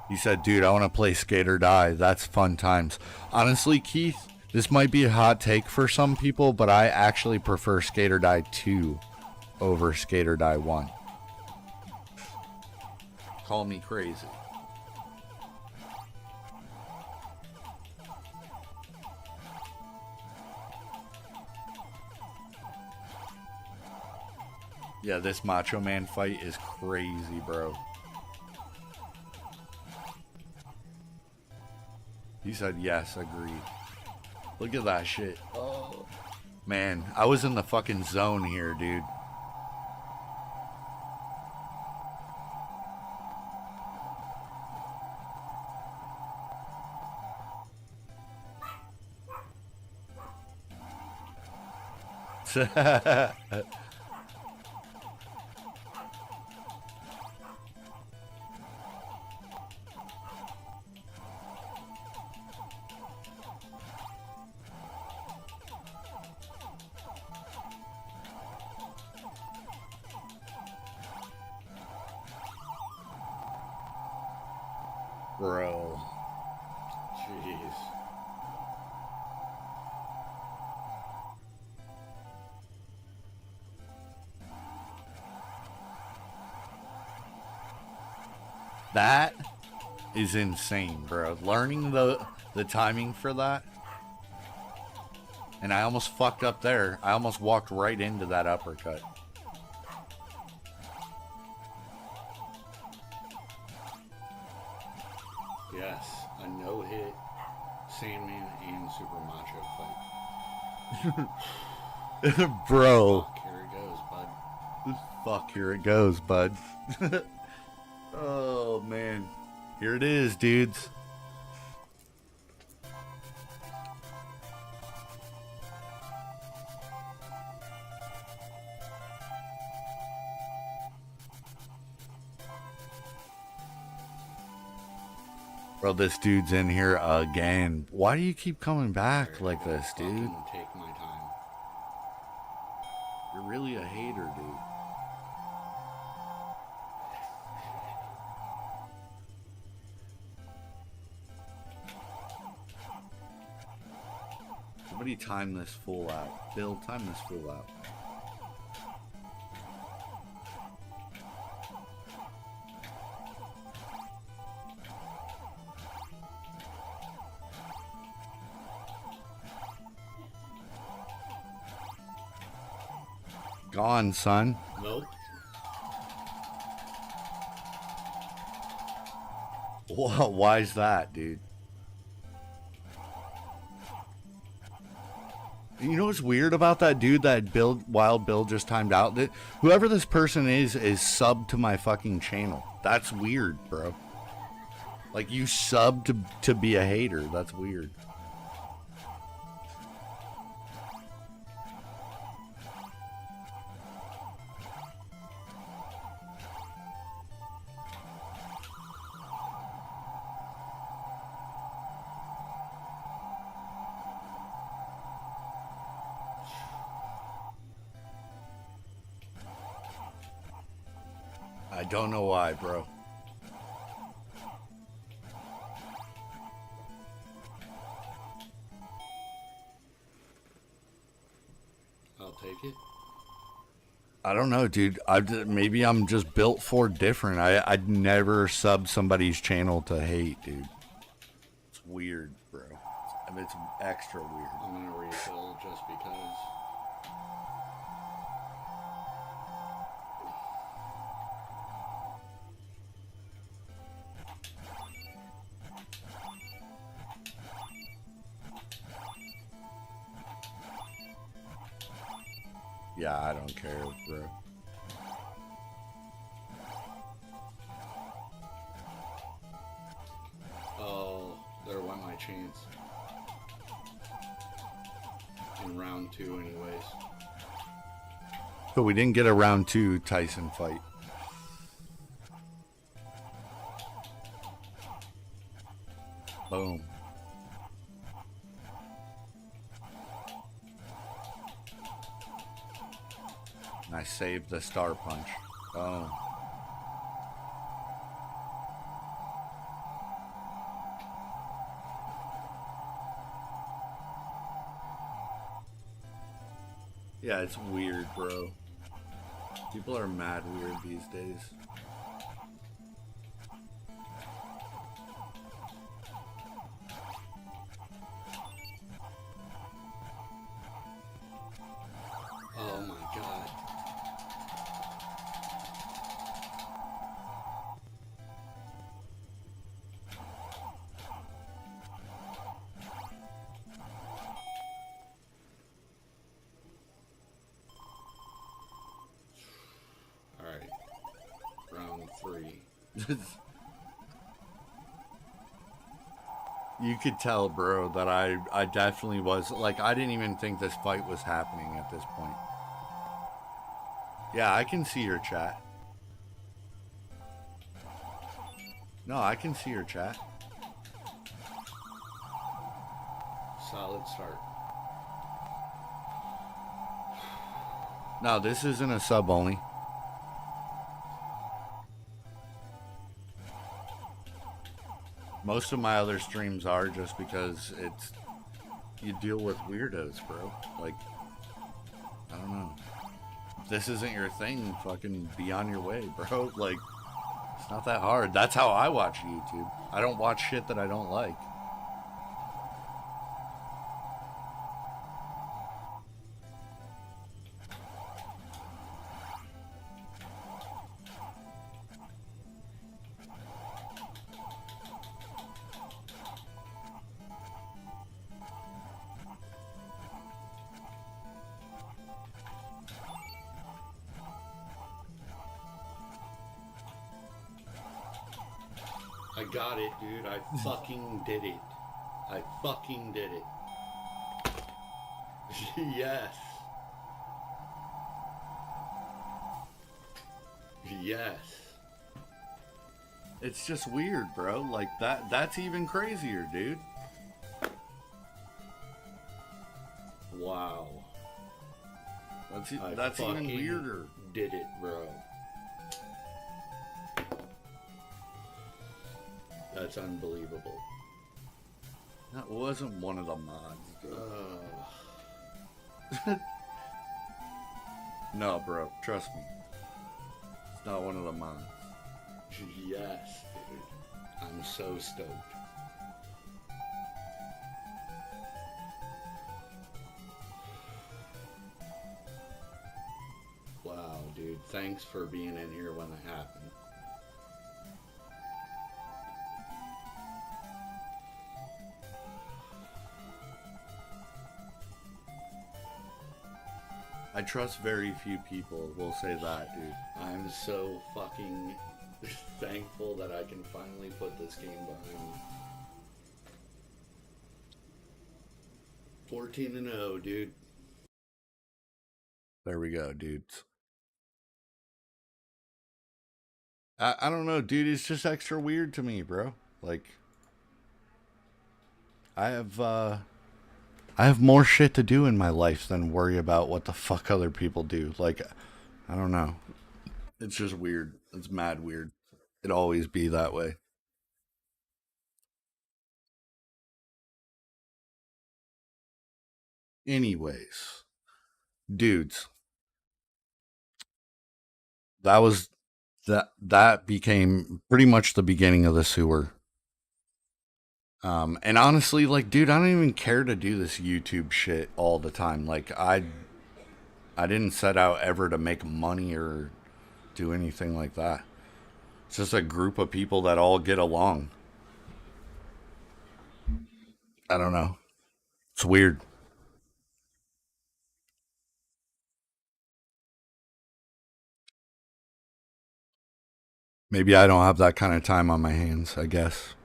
D: He said, dude, I want to play Skate or Die. That's fun times. Honestly, Keith, this might be a hot take for some people, but I actually prefer Skate or Die 2 over Skate or Die 1. Call me crazy. Yeah, this Macho Man fight is crazy, bro. He said, yes, agreed. Look at that shit. Oh. Man, I was in the fucking zone here, dude. Bro.
E: Jeez.
D: That is insane, bro. Learning the timing for that. And I almost fucked up there. I almost walked right into that uppercut.
E: Yes, a no-hit Sandman and Super Macho fight.
D: Bro.
E: Fuck, here it goes, bud.
D: Fuck, here it goes, bud. Oh, man. Here it is, dudes. Bro, this dude's in here again. Why do you keep coming back like this, dude?
E: Fucking take my time.
D: You're really a hater, dude. Somebody time this fool out. Bill, time this fool out. Gone, son.
E: Nope.
D: Why's that, dude? You know what's weird about that dude that Wild Bill just timed out? That whoever this person is subbed to my fucking channel. That's weird, bro. Like, you subbed to be a hater. That's weird. I don't know why, bro.
E: I'll take it.
D: I don't know, dude. Maybe I'm just built for different. I'd never sub somebody's channel to hate, dude. It's weird, bro. I mean, it's extra weird.
E: I'm gonna refill just because.
D: Yeah, I don't care, bro.
E: in round 2 anyways.
D: But we didn't get a round 2 Tyson fight. Boom. And I saved the star punch. Boom. Yeah, it's weird, bro. People are mad weird these days.
E: Oh my god. Alright. Round 3.
D: You could tell, bro, that I definitely was, like, I didn't even think this fight was happening at this point. Yeah, I can see your chat. No, I can see your chat.
E: Solid start.
D: No, this isn't a sub only. Most of my other streams are just because it's, you deal with weirdos, bro. Like, I don't know. If this isn't your thing, fucking be on your way, bro. Like, it's not that hard. That's how I watch YouTube. I don't watch shit that I don't like.
E: I got it, dude. I fucking did it. I fucking did it. Yes. Yes.
D: It's just weird, bro. Like, that's even crazier, dude.
E: Wow.
D: That's even
E: fucking
D: weirder.
E: Did it, bro. That's unbelievable.
D: That wasn't one of the mods, bro. No, bro. Trust me. It's not one of the mods.
E: Yes, dude. I'm so stoked. Wow, dude. Thanks for being in here when it happened.
D: I trust very few people, we'll say that, dude.
E: I'm so fucking thankful that I can finally put this game behind me. 14-0, dude.
D: There we go, dudes. I don't know, dude. It's just extra weird to me, bro. Like, I have more shit to do in my life than worry about what the fuck other people do. Like, I don't know. It's just weird. It's mad weird. It'd always be that way. Anyways, dudes, that became pretty much the beginning of the sewer. And honestly, like, dude, I don't even care to do this YouTube shit all the time. Like, I didn't set out ever to make money or do anything like that. It's just a group of people that all get along. I don't know. It's weird. Maybe I don't have that kind of time on my hands, I guess.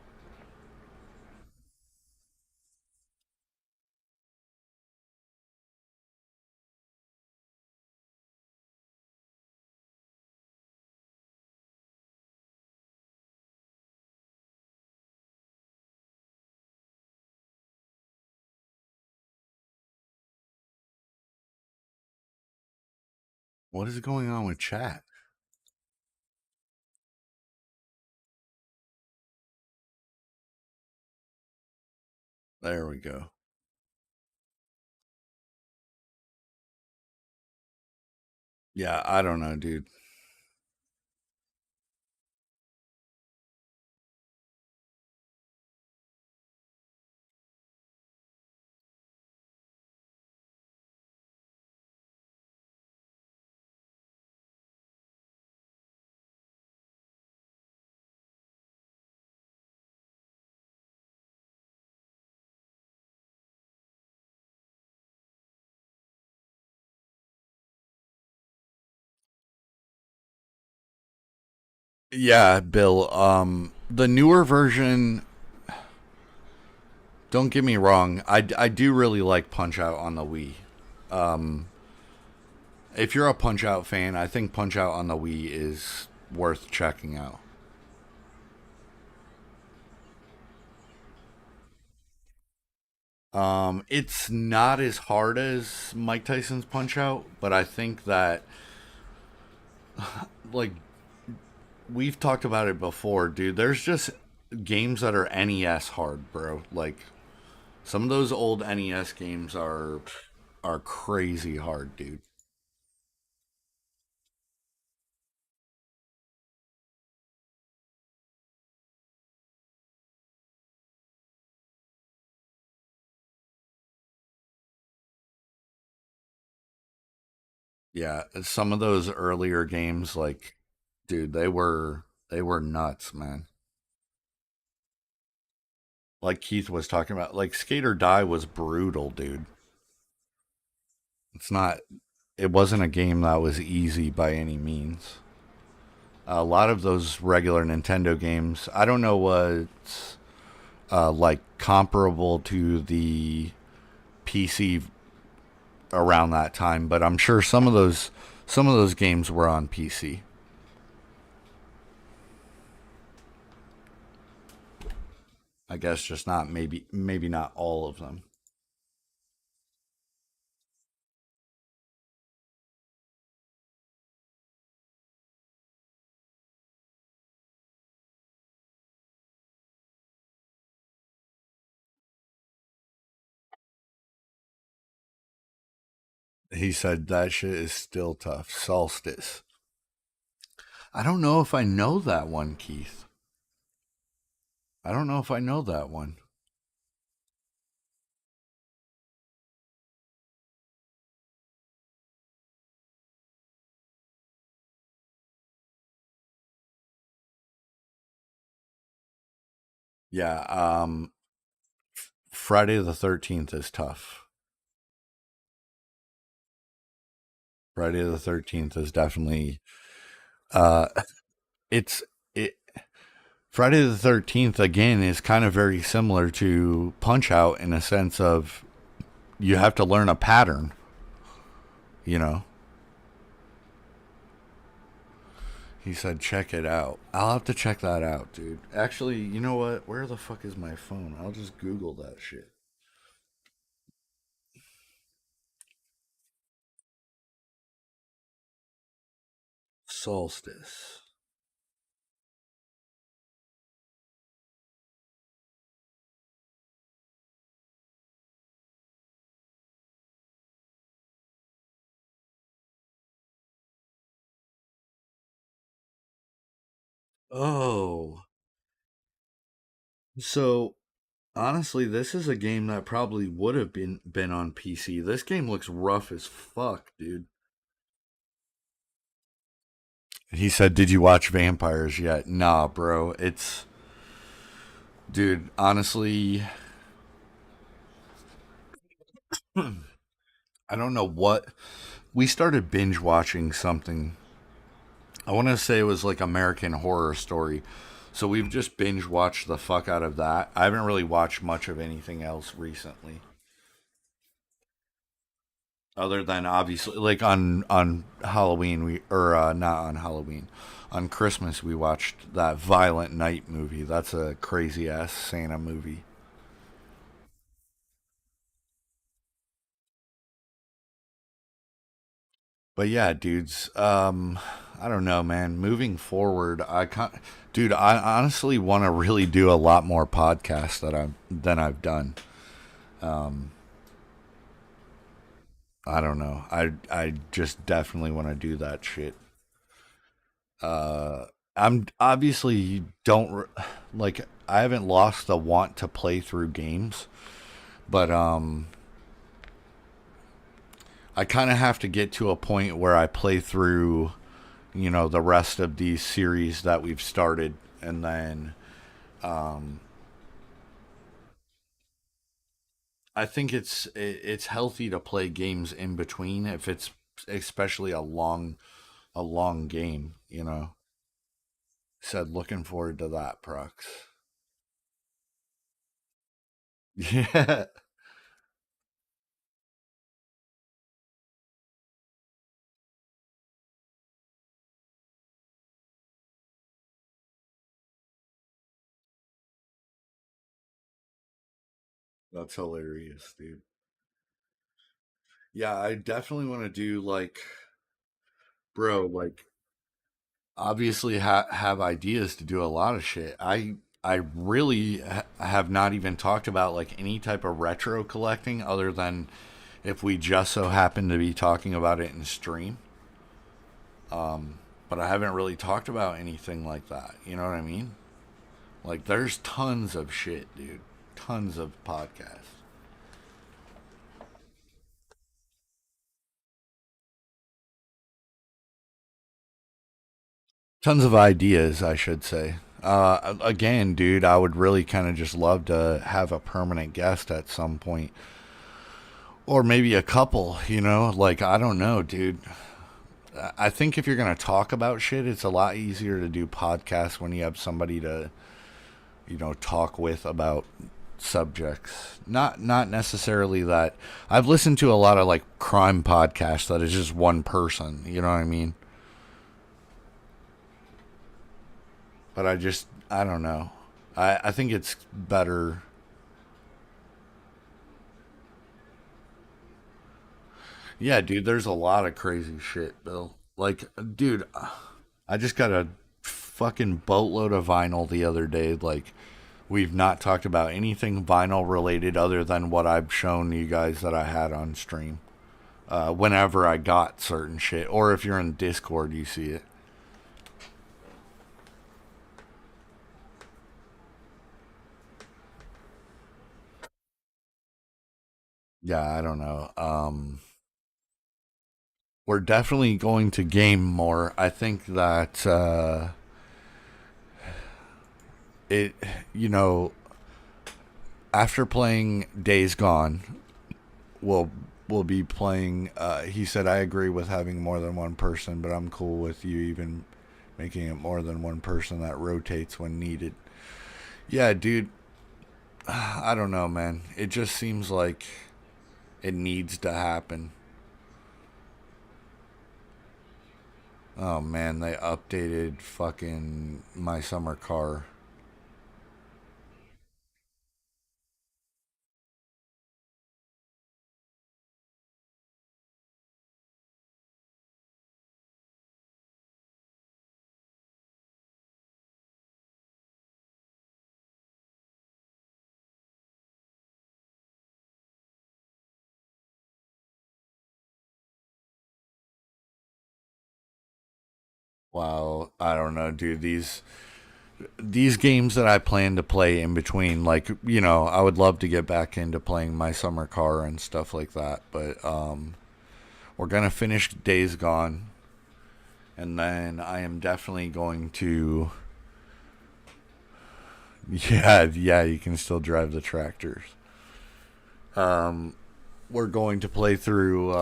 D: What is going on with chat? There we go. Yeah, I don't know, dude. Yeah, Bill. The newer version. Don't get me wrong. I do really like Punch Out on the Wii. Um, if you're a Punch Out fan, I think Punch Out on the Wii is worth checking out. It's not as hard as Mike Tyson's Punch Out, but I think that like we've talked about it before, dude. There's just games that are NES hard, bro. Like some of those old NES games are crazy hard, dude. Yeah, some of those earlier games, like, dude, they were nuts, man. Like Keith was talking about, like Skate or Die was brutal, dude. It's not. It wasn't a game that was easy by any means. A lot of those regular Nintendo games, I don't know what's like comparable to the PC around that time, but I'm sure some of those games were on PC. I guess just not maybe not all of them. He said that shit is still tough. Solstice. I don't know if I know that one, Keith. I don't know if I know that one. Yeah, Friday the 13th is tough. Friday the 13th is definitely uh it's it Friday the 13th again is kind of very similar to Punch Out in a sense of you have to learn a pattern, you know. He said check it out. I'll have to check that out, dude. Actually, you know what? Where the fuck is my phone? I'll just Google that shit. Solstice. Oh. So honestly, this is a game that probably would have been on PC. This game looks rough as fuck, dude. He said, "Did you watch Vampires yet?" Nah, bro. It's dude, honestly, I don't know what we started binge watching something. I want to say it was like American Horror Story. So we've just binge watched the fuck out of that. I haven't really watched much of anything else recently. Other than obviously like on Halloween we or not on Halloween. On Christmas we watched that Violent Night movie. That's a crazy ass Santa movie. But yeah, dudes, I don't know, man. Moving forward, dude, I honestly want to really do a lot more podcasts than I've done. Um, I don't know. I just definitely want to do that shit. Uh, I'm obviously don't like I haven't lost the want to play through games, but I kind of have to get to a point where I play through, the rest of these series that we've started, and then um, I think it's healthy to play games in between if it's especially a long game. Said looking forward to that, Prox. Yeah, that's hilarious, dude. Yeah, I definitely want to do like, bro, like obviously have ideas to do a lot of shit. I really have not even talked about like any type of retro collecting other than if we just so happen to be talking about it in stream. But I haven't really talked about anything like that. You know what I mean? Like there's tons of shit, dude. Tons of podcasts. Tons of ideas, I should say. Again, dude, I would really kind of just love to have a permanent guest at some point, or maybe a couple. Like I don't know, dude. I think if you're gonna talk about shit, it's a lot easier to do podcasts when you have somebody to, talk with about subjects. Not necessarily that. I've listened to a lot of like crime podcasts that is just one person. You know what I mean? But I don't know. I think it's better. Yeah, dude, there's a lot of crazy shit, Bill. Like, dude, I just got a fucking boatload of vinyl the other day. Like, we've not talked about anything vinyl related other than what I've shown you guys that I had on stream. Whenever I got certain shit, or if you're in Discord, you see it. Yeah, I don't know. We're definitely going to game more. I think that it, you know, after playing Days Gone, we'll we'll be playing. He said, "I agree with having more than one person, but I'm cool with you even making it more than one person that rotates when needed." Yeah, dude. I don't know, man. It just seems like it needs to happen. Oh man, they updated fucking my summer car. Wow, I don't know, dude. These games that I plan to play in between, like, I would love to get back into playing my summer car and stuff like that. But we're gonna finish Days Gone, and then I am definitely going to. Yeah, yeah, you can still drive the tractors. We're going to play through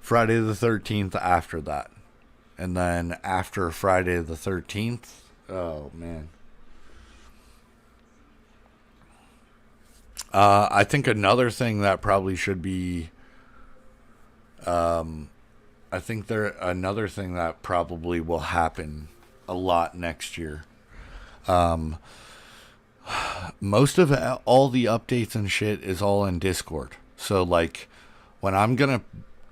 D: Friday the 13th after that. And then after Friday the 13th, oh man. I think another thing that probably should be, I think another thing that probably will happen a lot next year. Most of all the updates and shit is all in Discord. So like when I'm gonna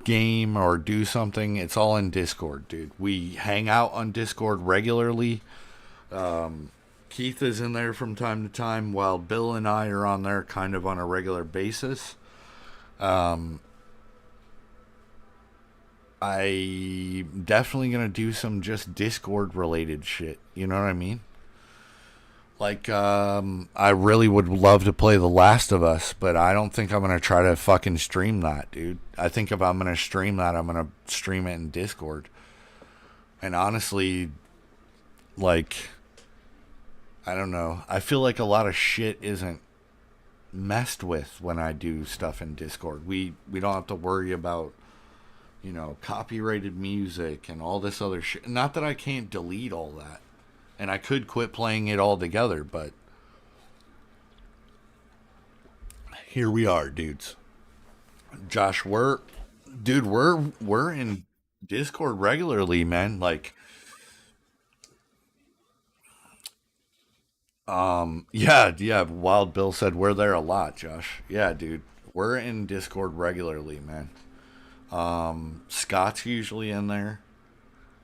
D: game or do something, it's all in Discord, dude. We hang out on Discord regularly. Keith is in there from time to time, while Bill and I are on there kind of on a regular basis. I'm definitely gonna do some just Discord related shit. You know what I mean? Like, I really would love to play The Last of Us, but I don't think I'm gonna try to fucking stream that, dude. I think if I'm gonna stream that, I'm gonna stream it in Discord. And honestly, like, I don't know. I feel like a lot of shit isn't messed with when I do stuff in Discord. We don't have to worry about, you know, copyrighted music and all this other shit. Not that I can't delete all that. And I could quit playing it altogether, but here we are, dudes. Josh, we're in Discord regularly, man. Like, yeah. Wild Bill said we're there a lot, Josh. Yeah, dude, we're in Discord regularly, man. Scott's usually in there.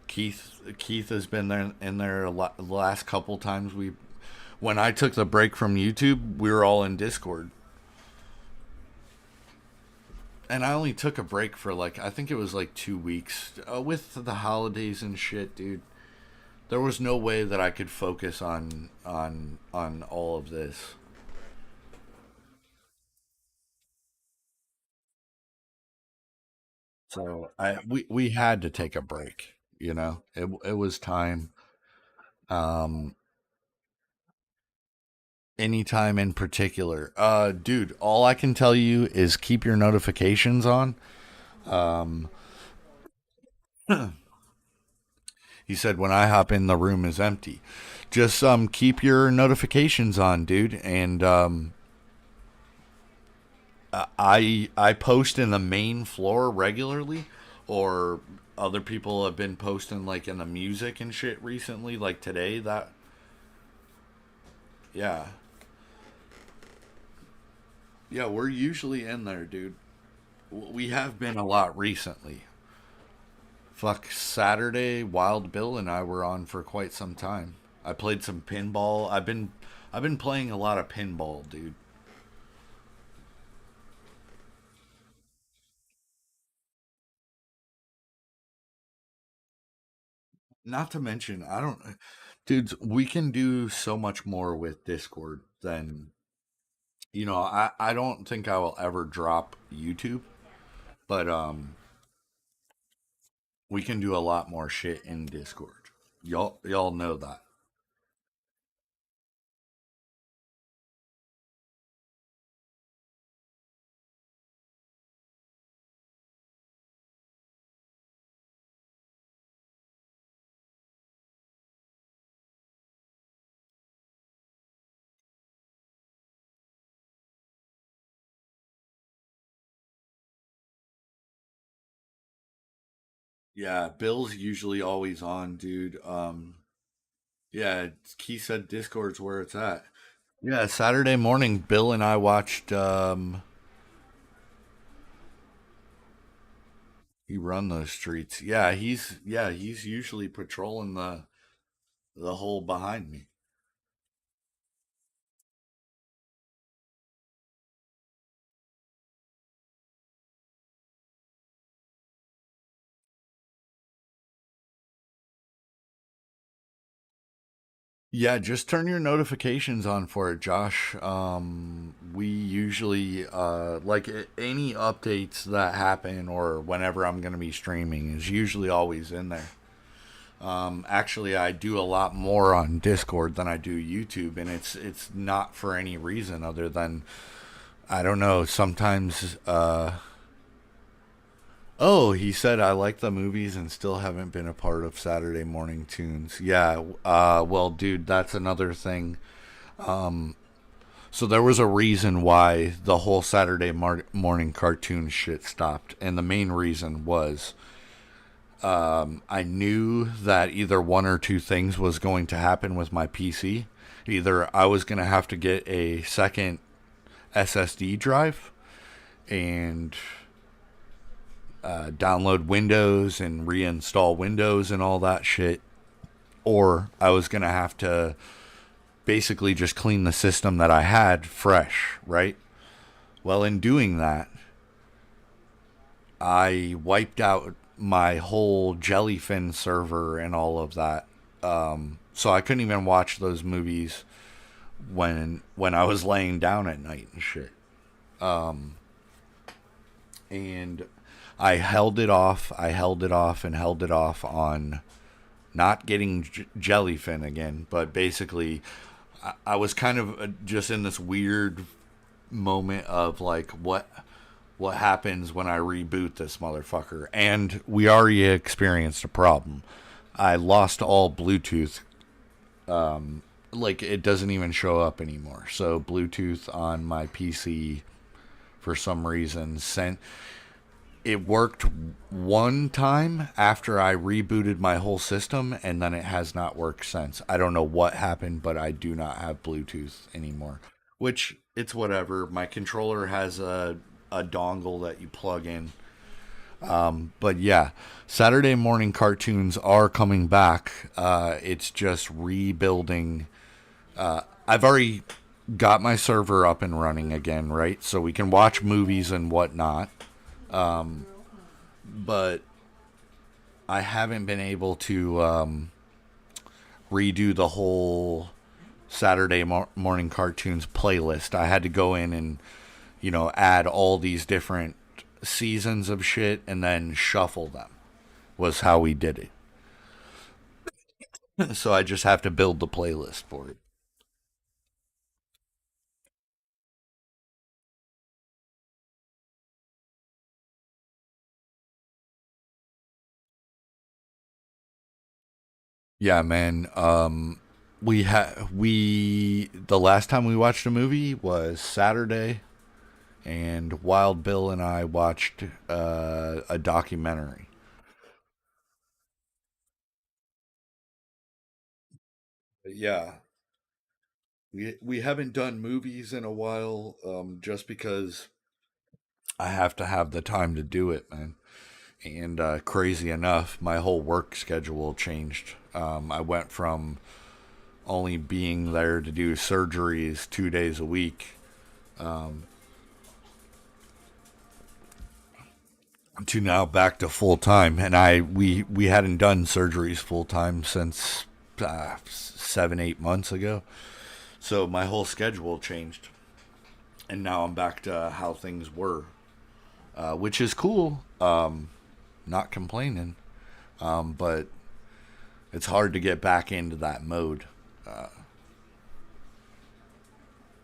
D: Keith has been there in there a lot, the last couple times when I took the break from YouTube, we were all in Discord. And I only took a break for like, I think it was like 2 weeks with the holidays and shit, dude. There was no way that I could focus on all of this. So we had to take a break, you know. It was time. Um Anytime in particular. Dude, all I can tell you is keep your notifications on. Um he said when I hop in the room is empty. Just keep your notifications on, dude, and I post in the main floor regularly, or other people have been posting like in the music and shit recently, like today. That yeah, yeah, we're usually in there, dude. We have been a lot recently. Fuck, Saturday, Wild Bill and I were on for quite some time. I played some pinball. I've been playing a lot of pinball, dude. Not to mention, I don't, dudes, we can do so much more with Discord than, you know, I don't think I will ever drop YouTube, but we can do a lot more shit in Discord. Y'all know that. Yeah, Bill's usually always on, dude. Yeah, Key said Discord's where it's at. Yeah, Saturday morning, Bill and I watched. He run those streets. Yeah, he's usually patrolling the hole behind me. Yeah, just turn your notifications on for it, Josh. We usually like any updates that happen or whenever I'm gonna be streaming is usually always in there. Actually, I do a lot more on Discord than I do YouTube, and it's not for any reason other than I don't know. Sometimes, oh, he said I like the movies and still haven't been a part of Saturday morning tunes. Yeah, well, dude, that's another thing. So there was a reason why the whole Saturday morning cartoon shit stopped, and the main reason was I knew that either one or two things was going to happen with my PC. Either I was going to have to get a second SSD drive, and download Windows and reinstall Windows and all that shit, or I was going to have to basically just clean the system that I had fresh, right? Well, in doing that, I wiped out my whole Jellyfin server and all of that. So I couldn't even watch those movies when I was laying down at night and shit. And I held it off. I held it off and held it off on not getting Jellyfin again. But basically, I was kind of just in this weird moment of like, what happens when I reboot this motherfucker? And we already experienced a problem. I lost all Bluetooth. Like, it doesn't even show up anymore. So Bluetooth on my PC, for some reason, it worked one time after I rebooted my whole system, and then it has not worked since. I don't know what happened, but I do not have Bluetooth anymore. Which, it's whatever. My controller has a dongle that you plug in. But yeah, Saturday morning cartoons are coming back. It's just rebuilding. I've already got my server up and running again, right? So we can watch movies and whatnot. But I haven't been able to redo the whole Saturday morning cartoons playlist. I had to go in and, add all these different seasons of shit and then shuffle them, was how we did it. So I just have to build the playlist for it. Yeah, man. The last time we watched a movie was Saturday, and Wild Bill and I watched a documentary. Yeah, we haven't done movies in a while, just because I have to have the time to do it, man. And crazy enough, my whole work schedule changed. I went from only being there to do surgeries 2 days a week, to now back to full time. And we hadn't done surgeries full time since 7-8 months ago. So my whole schedule changed, and now I'm back to how things were, which is cool. Not complaining, but it's hard to get back into that mode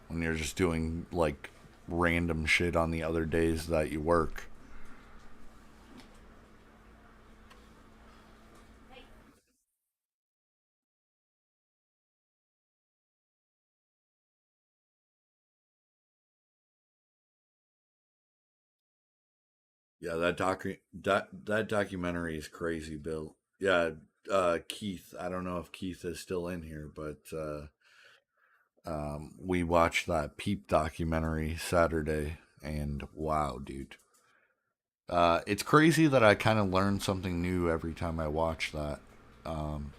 D: when you're just doing like random shit on the other days that you work. Yeah, that documentary is crazy, Bill. Yeah, Keith. I don't know if Keith is still in here, but we watched that Peep documentary Saturday, and wow, dude. It's crazy that I kind of learn something new every time I watch that. Um,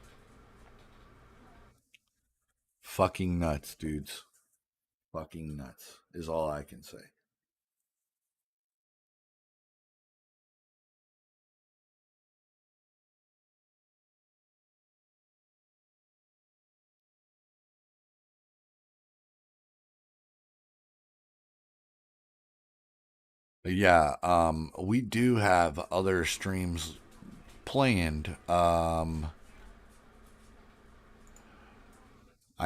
D: Fucking nuts, dudes. Fucking nuts is all I can say. But yeah, we do have other streams planned. I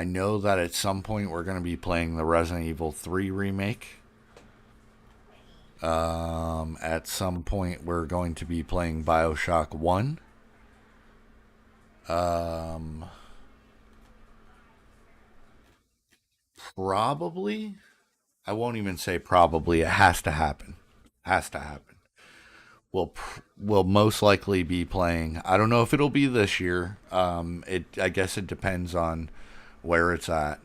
D: know that at some point we're going to be playing the Resident Evil 3 remake. At some point we're going to be playing BioShock 1. Um, Probably. I won't even say probably. It has to happen. Has to happen. We'll most likely be playing. I don't know if it'll be this year. I guess it depends on where it's at.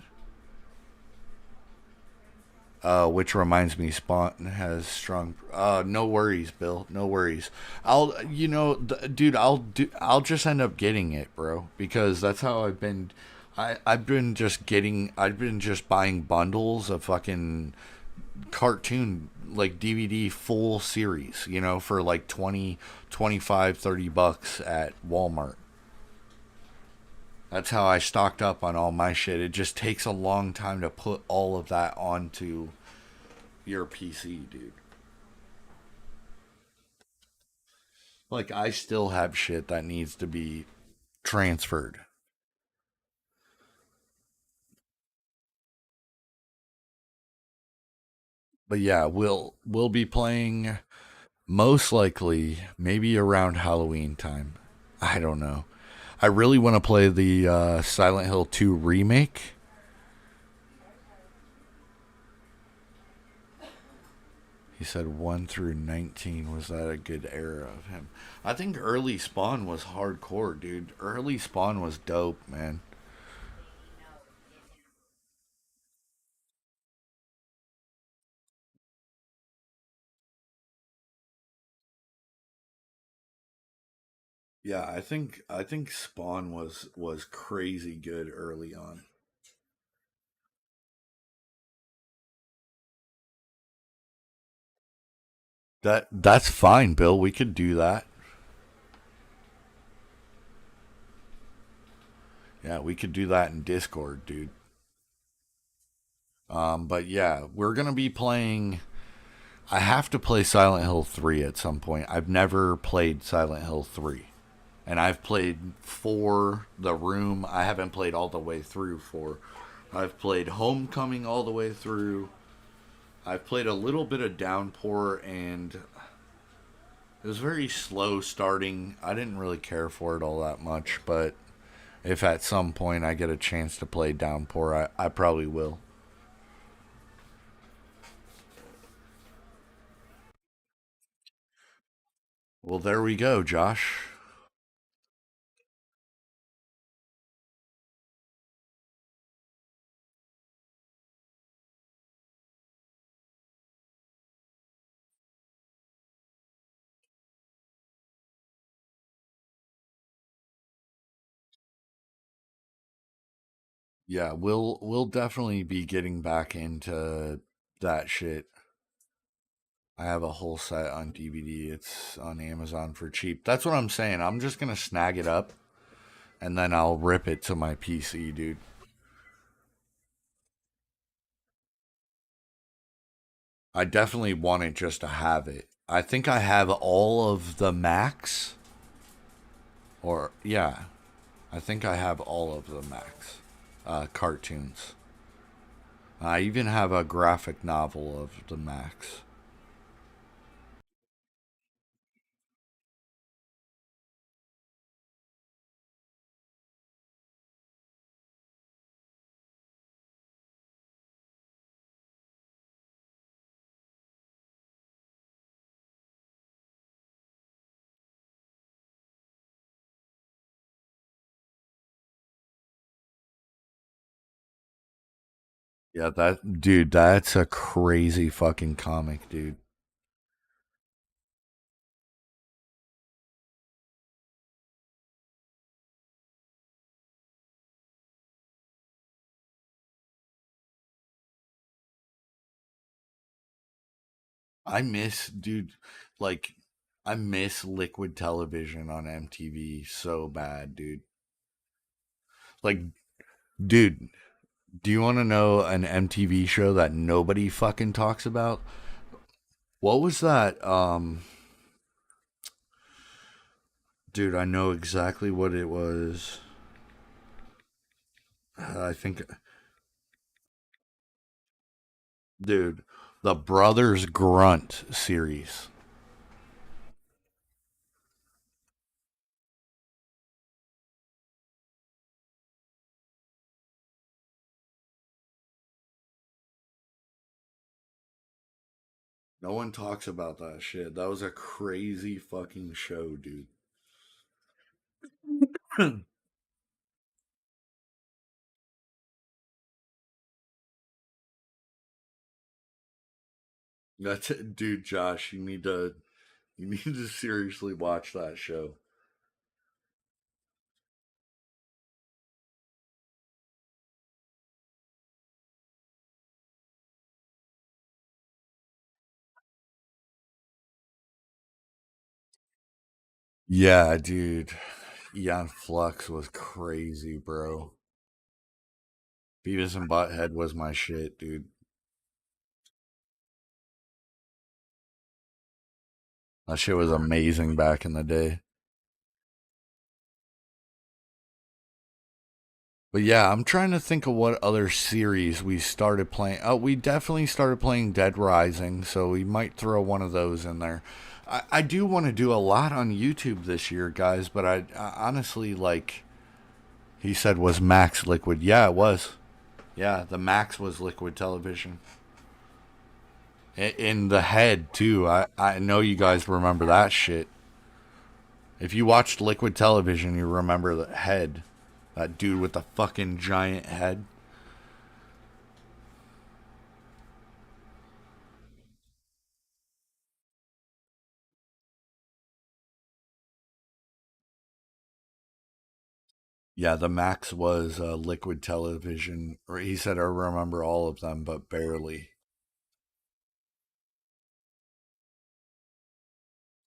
D: Which reminds me, Spawn has strong. No worries, Bill. No worries. Dude, I'll just end up getting it, bro, because that's how I've been. I've been just getting. I've been just buying bundles of fucking cartoon like DVD full series, for like 20, 25, $30 at Walmart. That's how I stocked up on all my shit. It just takes a long time to put all of that onto your PC, dude. Like, I still have shit that needs to be transferred. But yeah, we'll be playing most likely maybe around Halloween time. I don't know. I really want to play the Silent Hill 2 remake. He said 1 through 19. Was that a good era of him? I think early Spawn was hardcore, dude. Early Spawn was dope, man. Yeah, I think Spawn was crazy good early on. That's fine, Bill. We could do that. Yeah, we could do that in Discord, dude. But yeah, we're gonna be playing. I have to play Silent Hill 3 at some point. I've never played Silent Hill 3. And I've played 4, The Room. I haven't played all the way through 4. I've played Homecoming all the way through. I've played a little bit of Downpour, and it was very slow starting. I didn't really care for it all that much, but if at some point I get a chance to play Downpour, I probably will. Well, there we go, Josh. Yeah, we'll definitely be getting back into that shit. I have a whole set on DVD. It's on Amazon for cheap. That's what I'm saying. I'm just gonna snag it up and then I'll rip it to my PC, dude. I definitely want it just to have it. I think I have all of the Max, or yeah, I think I have all of the Max cartoons. I even have a graphic novel of the Max. Yeah, that dude, that's a crazy fucking comic, dude. I miss, dude, like, I miss Liquid Television on MTV so bad, dude. Like, dude, do you want to know an MTV show that nobody fucking talks about? What was that? Dude, I know exactly what it was. I think, dude, the Brothers Grunt series. No one talks about that shit. That was a crazy fucking show, dude. That's it, dude. Josh, you need to seriously watch that show. Yeah, dude. Eon Flux was crazy, bro. Beavis and Butthead was my shit, dude. That shit was amazing back in the day. But yeah, I'm trying to think of what other series we started playing. Oh, we definitely started playing Dead Rising, so we might throw one of those in there. I do want to do a lot on YouTube this year, guys, but I honestly like. He said was Max Liquid. Yeah, it was. Yeah, the Max was Liquid Television. In the head too. I know you guys remember that shit. If you watched Liquid Television, you remember the head. That dude with the fucking giant head. Yeah, the Max was Liquid Television. Or he said I remember all of them, but barely.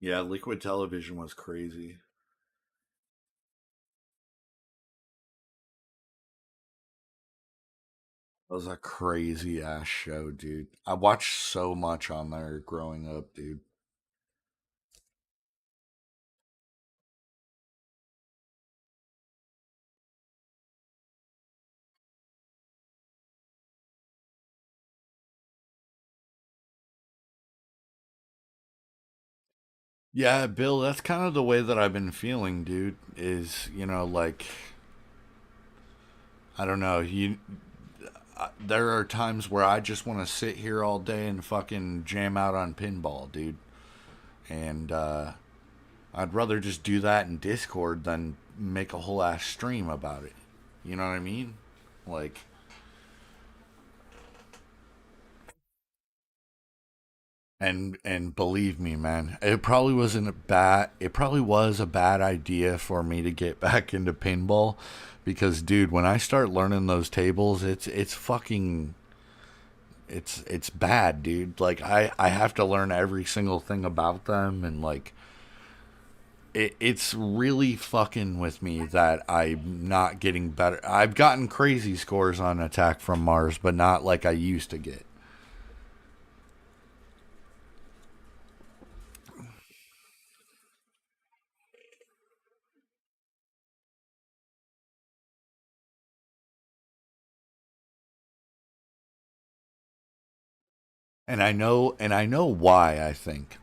D: Yeah, Liquid Television was crazy. It was a crazy ass show, dude. I watched so much on there growing up, dude. Yeah, Bill, that's kind of the way that I've been feeling, dude. Is, like, I don't know, there are times where I just want to sit here all day and fucking jam out on pinball, dude. And I'd rather just do that in Discord than make a whole ass stream about it. You know what I mean? Like, and believe me, man, it probably was a bad idea for me to get back into pinball because dude, when I start learning those tables, it's fucking it's bad, dude. Like I have to learn every single thing about them and like it's really fucking with me that I'm not getting better. I've gotten crazy scores on Attack from Mars, but not like I used to get. And I know why. I think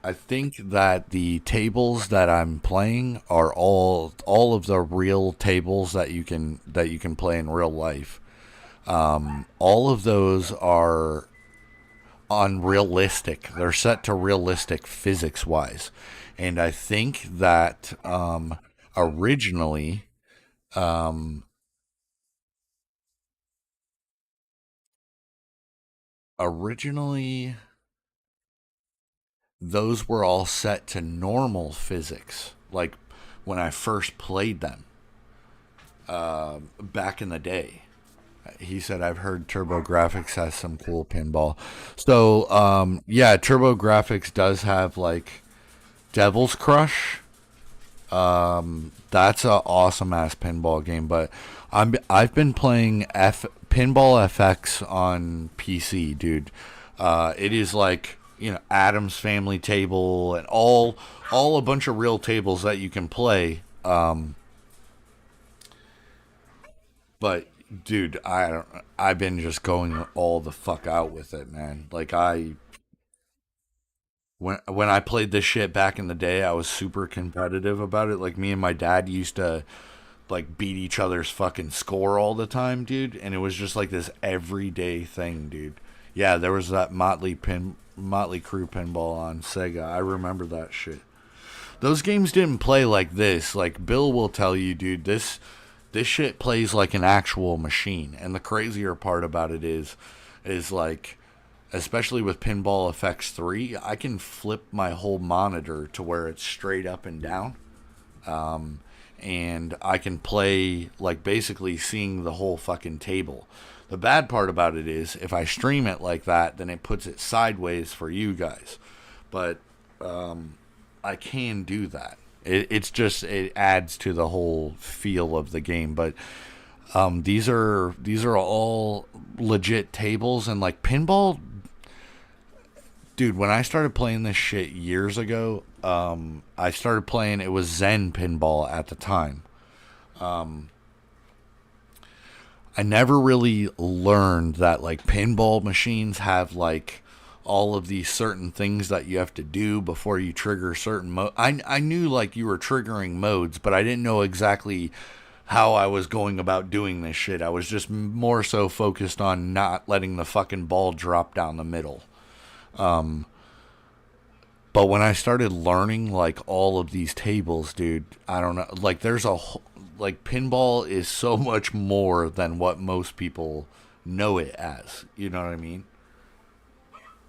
D: that the tables that I'm playing are all of the real tables that you can play in real life. All of those are unrealistic. They're set to realistic physics wise, and I think that originally, um, originally those were all set to normal physics. Like when I first played them back in the day. He said, I've heard TurboGrafx has some cool pinball. So, yeah, TurboGrafx does have like Devil's Crush. That's a awesome ass pinball game, but I've been playing Pinball FX on PC, dude. It is like Adam's Family table and all a bunch of real tables that you can play. But dude, I've been just going all the fuck out with it, man. Like when I played this shit back in the day, I was super competitive about it. Like me and my dad used to like beat each other's fucking score all the time, dude, and it was just like this everyday thing, dude. Yeah, there was that Motley Crue pinball on Sega. I remember that shit. Those games didn't play like this. Like Bill will tell you, dude, this shit plays like an actual machine. And the crazier part about it is like especially with Pinball FX 3, I can flip my whole monitor to where it's straight up and down. And I can play like basically seeing the whole fucking table. The bad part about it is if I stream it like that, then it puts it sideways for you guys. But I can do that. It's just it adds to the whole feel of the game. But these are all legit tables and like pinball. Dude, when I started playing this shit years ago, I started playing. It was Zen Pinball at the time. I never really learned that like pinball machines have like all of these certain things that you have to do before you trigger certain mode. I knew like you were triggering modes, but I didn't know exactly how I was going about doing this shit. I was just more so focused on not letting the fucking ball drop down the middle. But when I started learning like all of these tables, dude, I don't know, like like pinball is so much more than what most people know it as. You know what I mean?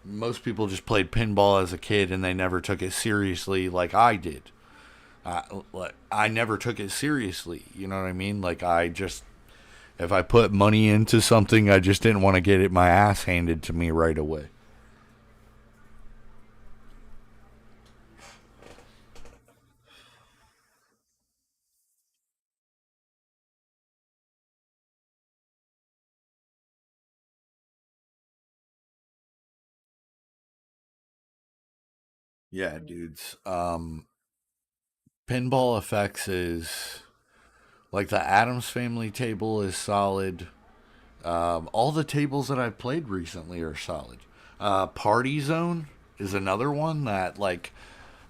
D: Most people just played pinball as a kid and they never took it seriously like I did. I never took it seriously. You know what I mean? Like if I put money into something, I just didn't want to get my ass handed to me right away. Yeah, dudes. Pinball effects is like the Adams Family table is solid. All the tables that I've played recently are solid. Party Zone is another one that like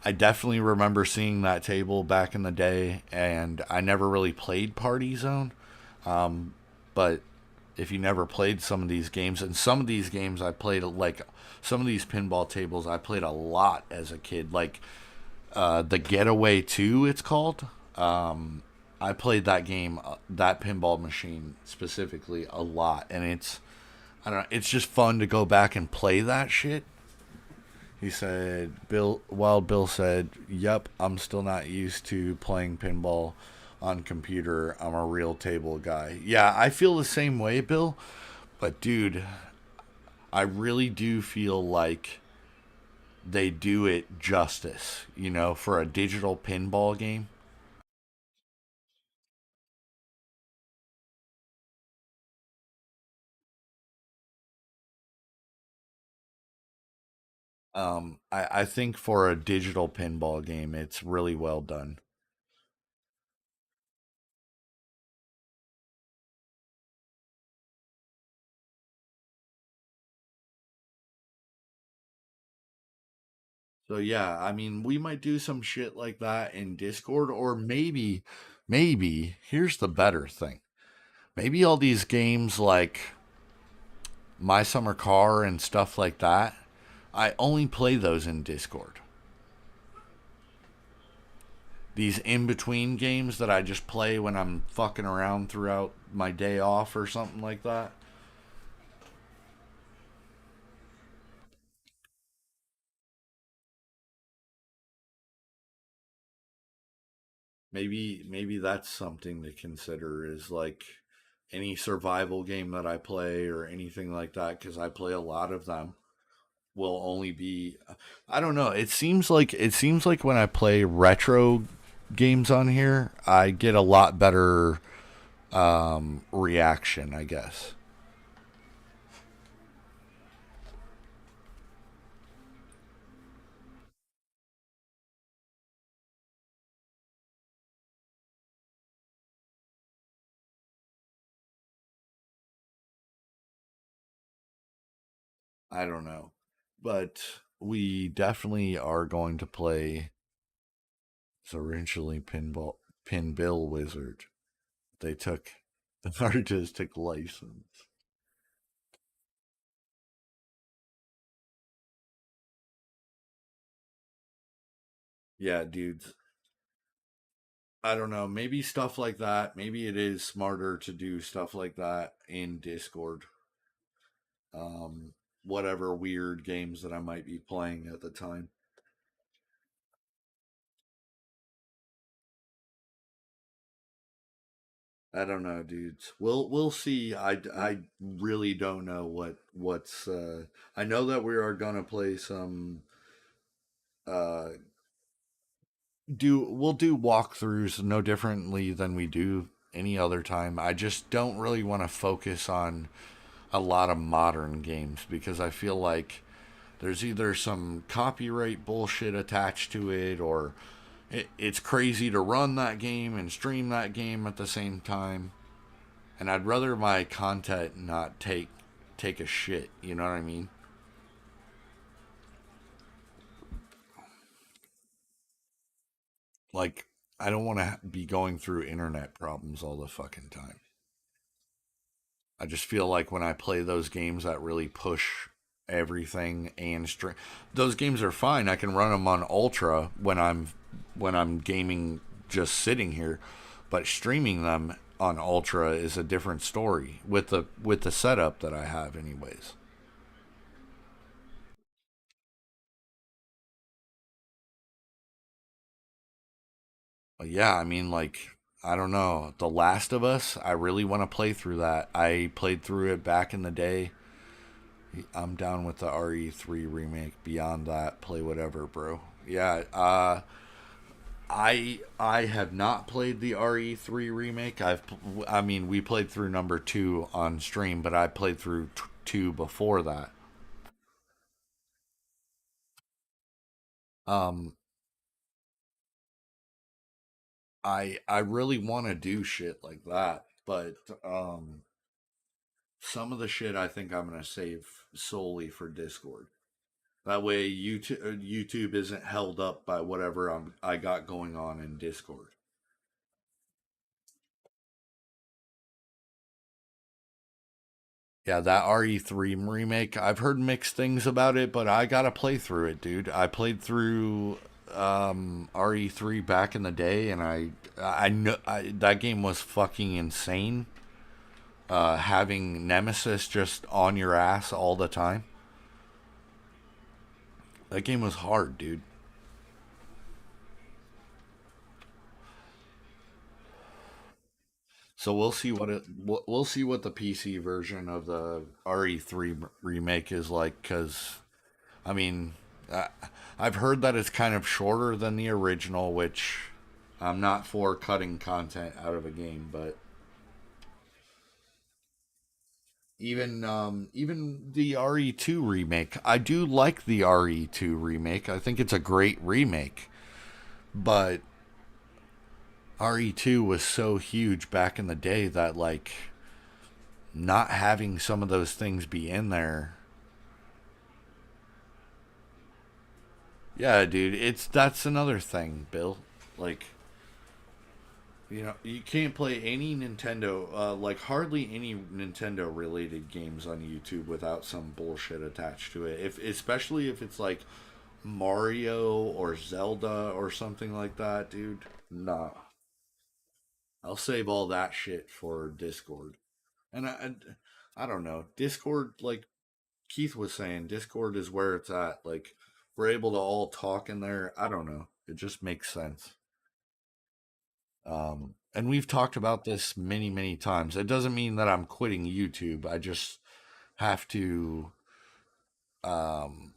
D: I definitely remember seeing that table back in the day, and I never really played Party Zone. But if you never played some of these games, and some of these games I played like some of these pinball tables I played a lot as a kid, like the Getaway 2, it's called. I played that game, that pinball machine specifically, a lot, and I don't know, it's just fun to go back and play that shit. He said, Wild Bill said, "Yep, I'm still not used to playing pinball on computer. I'm a real table guy." Yeah, I feel the same way, Bill. But dude, I really do feel like they do it justice, for a digital pinball game. I think for a digital pinball game, it's really well done. So yeah, I mean, we might do some shit like that in Discord, or maybe here's the better thing. Maybe all these games like My Summer Car and stuff like that, I only play those in Discord. These in between games that I just play when I'm fucking around throughout my day off or something like that. Maybe that's something to consider is like any survival game that I play or anything like that, because I play a lot of them, will only be, I don't know, it seems like when I play retro games on here, I get a lot better reaction, I guess. I don't know. But we definitely are going to play the originally Pinbill Wizard. They took the artistic license. Yeah, dudes. I don't know. Maybe stuff like that. Maybe it is smarter to do stuff like that in Discord. Um, whatever weird games that I might be playing at the time. I don't know, dudes. We'll see. I really don't know what's. I know that we are gonna play some. Uh, we'll do walkthroughs no differently than we do any other time. I just don't really want to focus on a lot of modern games because I feel like there's either some copyright bullshit attached to it or it's crazy to run that game and stream that game at the same time. And I'd rather my content not take a shit, you know what I mean? Like I don't want to be going through internet problems all the fucking time. I just feel like when I play those games that really push everything and those games are fine. I can run them on ultra when I'm gaming just sitting here, but streaming them on ultra is a different story with the setup that I have anyways. But yeah, I mean like I don't know, The Last of Us, I really want to play through that. I played through it back in the day. I'm down with the RE3 remake. Beyond that, play whatever, bro. Yeah, I have not played the RE3 remake. I mean, we played through number 2 on stream, but I played through 2 before that. Um I really want to do shit like that, but some of the shit I think I'm going to save solely for Discord. That way YouTube isn't held up by whatever I got going on in Discord. Yeah, that RE3 remake, I've heard mixed things about it, but I got to play through it, dude. I played through RE3 back in the day and I know that game was fucking insane. Having Nemesis just on your ass all the time. That game was hard, dude. So we'll see what the PC version of the RE3 remake is like cuz I mean, I, I've heard that it's kind of shorter than the original, which I'm not for cutting content out of a game, but even the RE2 remake, I do like the RE2 remake. I think it's a great remake, but RE2 was so huge back in the day that like not having some of those things be in there. Yeah, dude, it's that's another thing, Bill. Like, you can't play any Nintendo, like hardly any Nintendo related games on YouTube without some bullshit attached to it. If especially if it's like Mario or Zelda or something like that, dude. Nah, I'll save all that shit for Discord. And I don't know, Discord. Like Keith was saying, Discord is where it's at. Like we're able to all talk in there. I don't know. It just makes sense. And we've talked about this many, many times. It doesn't mean that I'm quitting YouTube. I just have to. Um,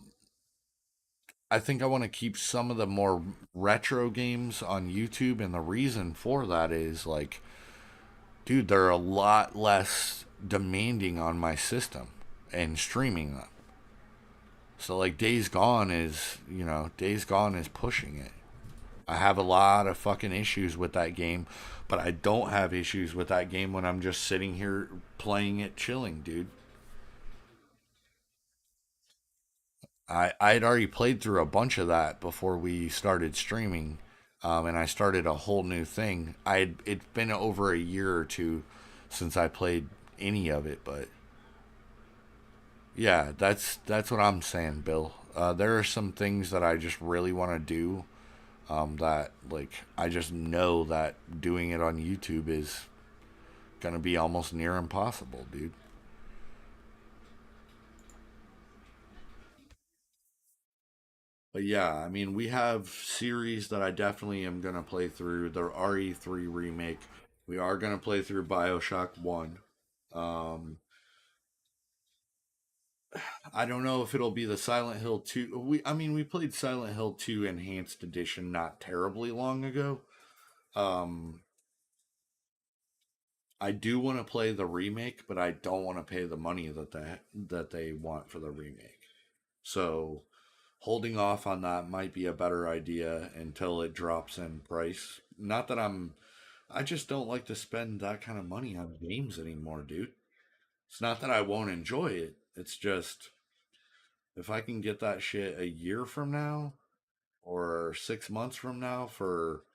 D: I think I want to keep some of the more retro games on YouTube, and the reason for that is like, dude, they're a lot less demanding on my system and streaming them. So like Days Gone is pushing it. I have a lot of fucking issues with that game, but I don't have issues with that game when I'm just sitting here playing it chilling, dude. I had already played through a bunch of that before we started streaming, and I started a whole new thing. It's been over a year or two since I played any of it, but yeah, that's what I'm saying, Bill. There are some things that I just really want to do. That like I just know that doing it on YouTube is gonna be almost near impossible, dude. But yeah, I mean, we have series that I definitely am gonna play through. The RE3 remake. We are gonna play through Bioshock One. Um, I don't know if it'll be the Silent Hill 2. I mean, we played Silent Hill 2 Enhanced Edition not terribly long ago. Um, I do want to play the remake, but I don't want to pay the money that they want for the remake. So holding off on that might be a better idea until it drops in price. Not that I just don't like to spend that kind of money on games anymore, dude. It's not that I won't enjoy it. It's just if I can get that shit a year from now or 6 months from now for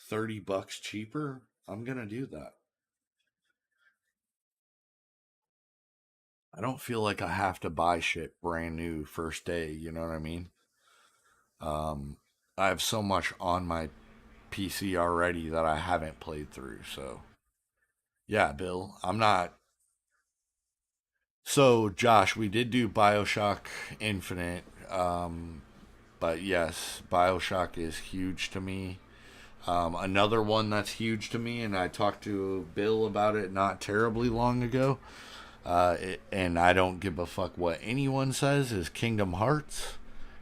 D: $30 cheaper, I'm gonna do that. I don't feel like I have to buy shit brand new first day. You know what I mean? Um, I have so much on my PC already that I haven't played through. So yeah, Bill, I'm not. So Josh, we did do Bioshock Infinite, but yes, Bioshock is huge to me. Another one that's huge to me, and I talked to Bill about it not terribly long ago. And I don't give a fuck what anyone says, is Kingdom Hearts.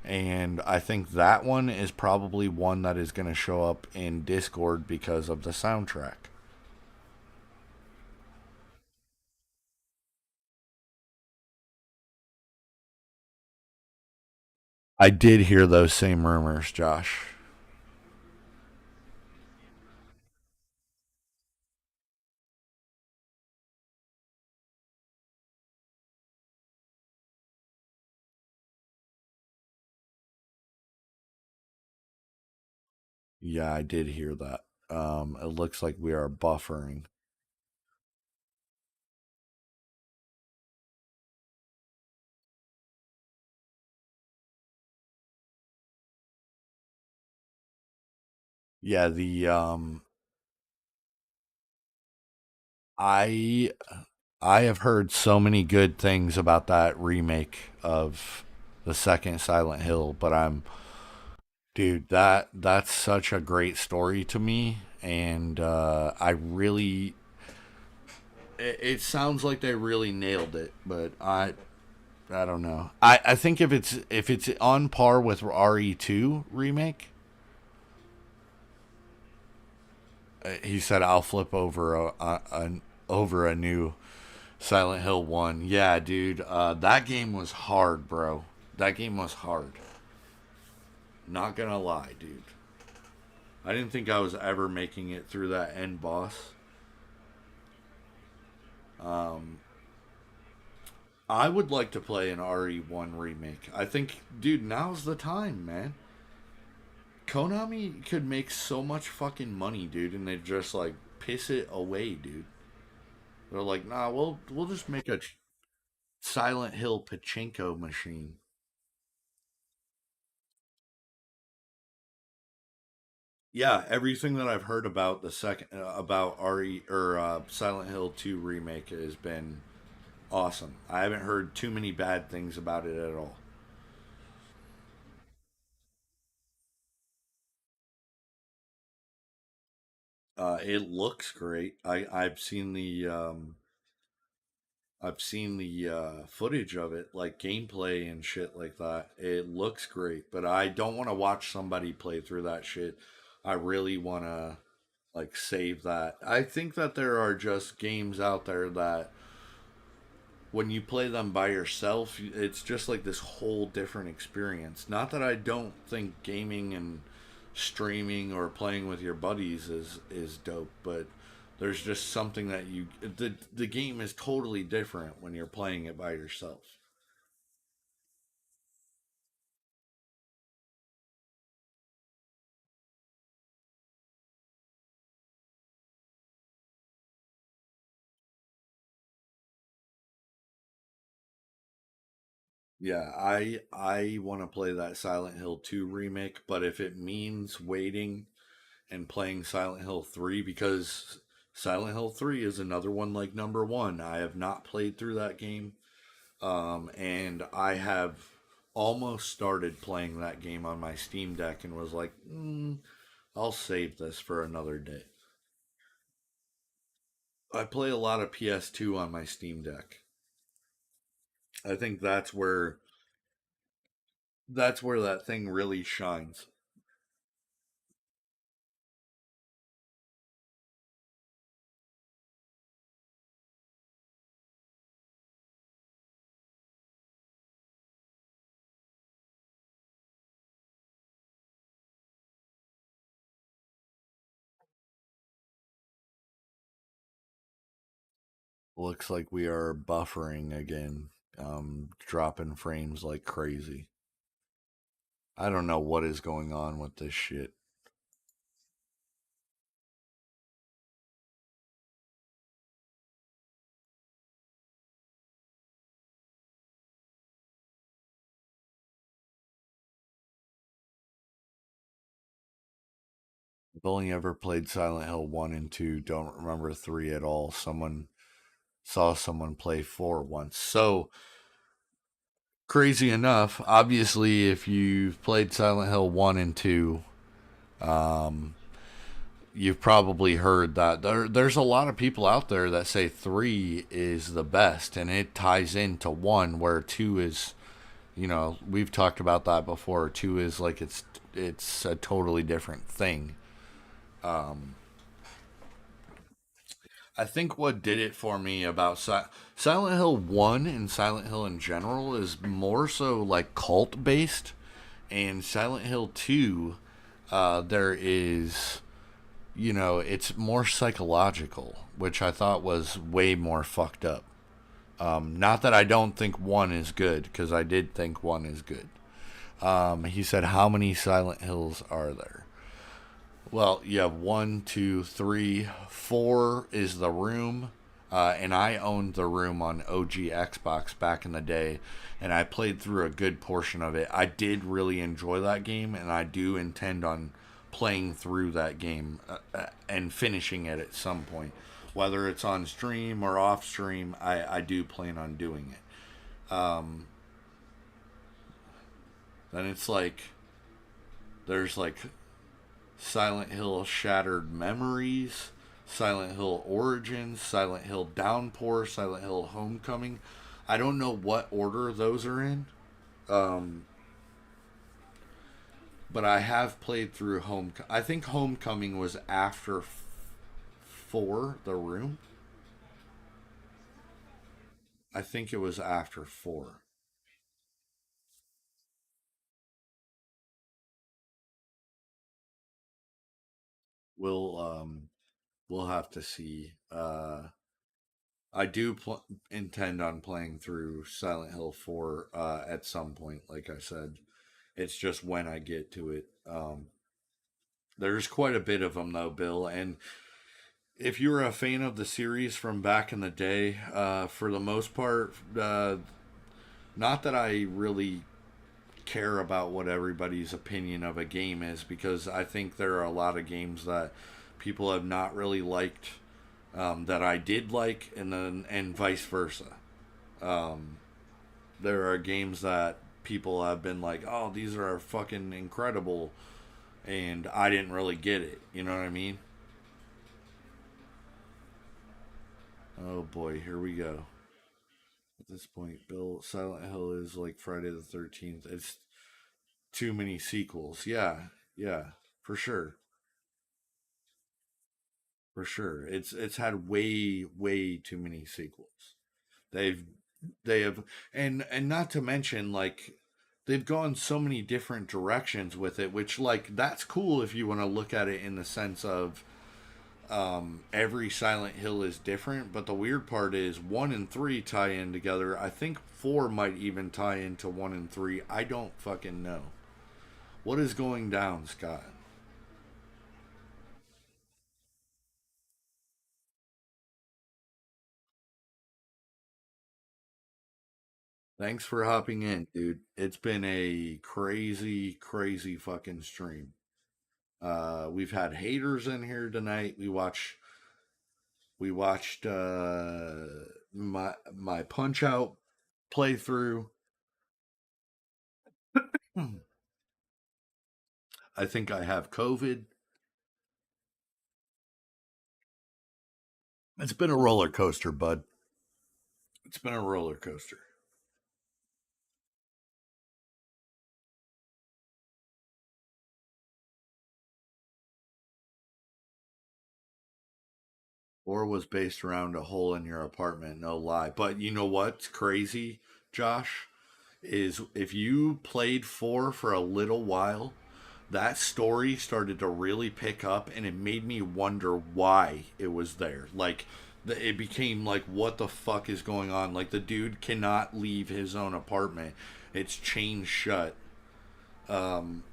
D: And I think that one is probably one that is going to show up in Discord because of the soundtrack. I did hear those same rumors, Josh. Yeah, I did hear that. It looks like we are buffering. Yeah, I I have heard so many good things about that remake of the second Silent Hill, but dude, that's such a great story to me, and I really it sounds like they really nailed it, but I don't know. I think if it's on par with RE2 remake, he said I'll flip over over a new Silent Hill 1. Yeah, dude, that game was hard, bro. That game was hard. Not gonna lie, dude. I didn't think I was ever making it through that end boss. Um, I would like to play an RE1 remake. I think, dude, now's the time, man. Konami could make so much fucking money, dude, and they just like piss it away, dude. They're like, nah, we'll just make a Silent Hill pachinko machine. Yeah, everything that I've heard about the second about RE or Silent Hill 2 remake has been awesome. I haven't heard too many bad things about it at all. It looks great. I've seen the footage of it, like gameplay and shit like that. It looks great, but I don't want to watch somebody play through that shit. I really want to like save that. I think that there are just games out there that when you play them by yourself, it's just like this whole different experience. Not that I don't think gaming and streaming or playing with your buddies is dope, but there's just something that the game is totally different when you're playing it by yourself. Yeah, I want to play that Silent Hill 2 remake, but if it means waiting and playing Silent Hill 3, because Silent Hill 3 is another one like number 1. I have not played through that game. And I have almost started playing that game on my Steam Deck and was like, I'll save this for another day. I play a lot of PS2 on my Steam Deck. I think that's where that thing really shines. Looks like we are buffering again, dropping frames like crazy. I don't know what is going on with this shit. I've only ever played Silent Hill 1 and 2, don't remember 3 at all. Someone saw someone play 4 once. So, crazy enough, obviously, if you've played Silent Hill 1 and 2, um, you've probably heard that there's a lot of people out there that say 3 is the best, and it ties into 1, where 2 is, we've talked about that before. 2 is like it's a totally different thing. Um, I think what did it for me about Silent Hill 1 and Silent Hill in general is more so like cult based, and Silent Hill 2, there is, it's more psychological, which I thought was way more fucked up. Not that I don't think 1 is good, because I did think 1 is good. He said, how many Silent Hills are there? Well, you have 1, 2, 3, 4 is the room. And I owned the room on OG Xbox back in the day, and I played through a good portion of it. I did really enjoy that game, and I do intend on playing through that game and finishing it at some point. Whether it's on stream or off stream, I do plan on doing it. Then it's like, there's like Silent Hill Shattered Memories, Silent Hill Origins, Silent Hill Downpour, Silent Hill Homecoming. I don't know what order those are in. But I have played through I think Homecoming was after 4, The Room. I think it was after 4. We'll we'll have to see. I do intend on playing through Silent Hill 4 at some point, like I said. It's just when I get to it. There's quite a bit of them, though, Bill. And if you're a fan of the series from back in the day, for the most part, not that I really care about what everybody's opinion of a game is, because I think there are a lot of games that people have not really liked, that I did like, and vice versa. Um, there are games that people have been like, "Oh, these are fucking incredible," and I didn't really get it. You know what I mean? Oh boy, here we go. At this point, Bill, Silent Hill is like Friday the 13th. It's too many sequels. Yeah, yeah, for sure, for sure. It's had way too many sequels. They've they have, and not to mention, like, they've gone so many different directions with it, which, like, that's cool if you want to look at it in the sense of, every Silent Hill is different. But the weird part is 1 and 3 tie in together. I think 4 might even tie into 1 and 3. I don't fucking know. What is going down, Scott? Thanks for hopping in, dude. It's been a crazy fucking stream. We've had haters in here tonight. We watched my Punch Out playthrough. I think I have COVID. It's been a roller coaster, bud. It's been a roller coaster. Or was based around a hole in your apartment, no lie. But you know what's crazy, Josh? Is if you played 4 for a little while, that story started to really pick up and it made me wonder why it was there. Like, it became like, what the fuck is going on? Like, the dude cannot leave his own apartment, it's chained shut. Um,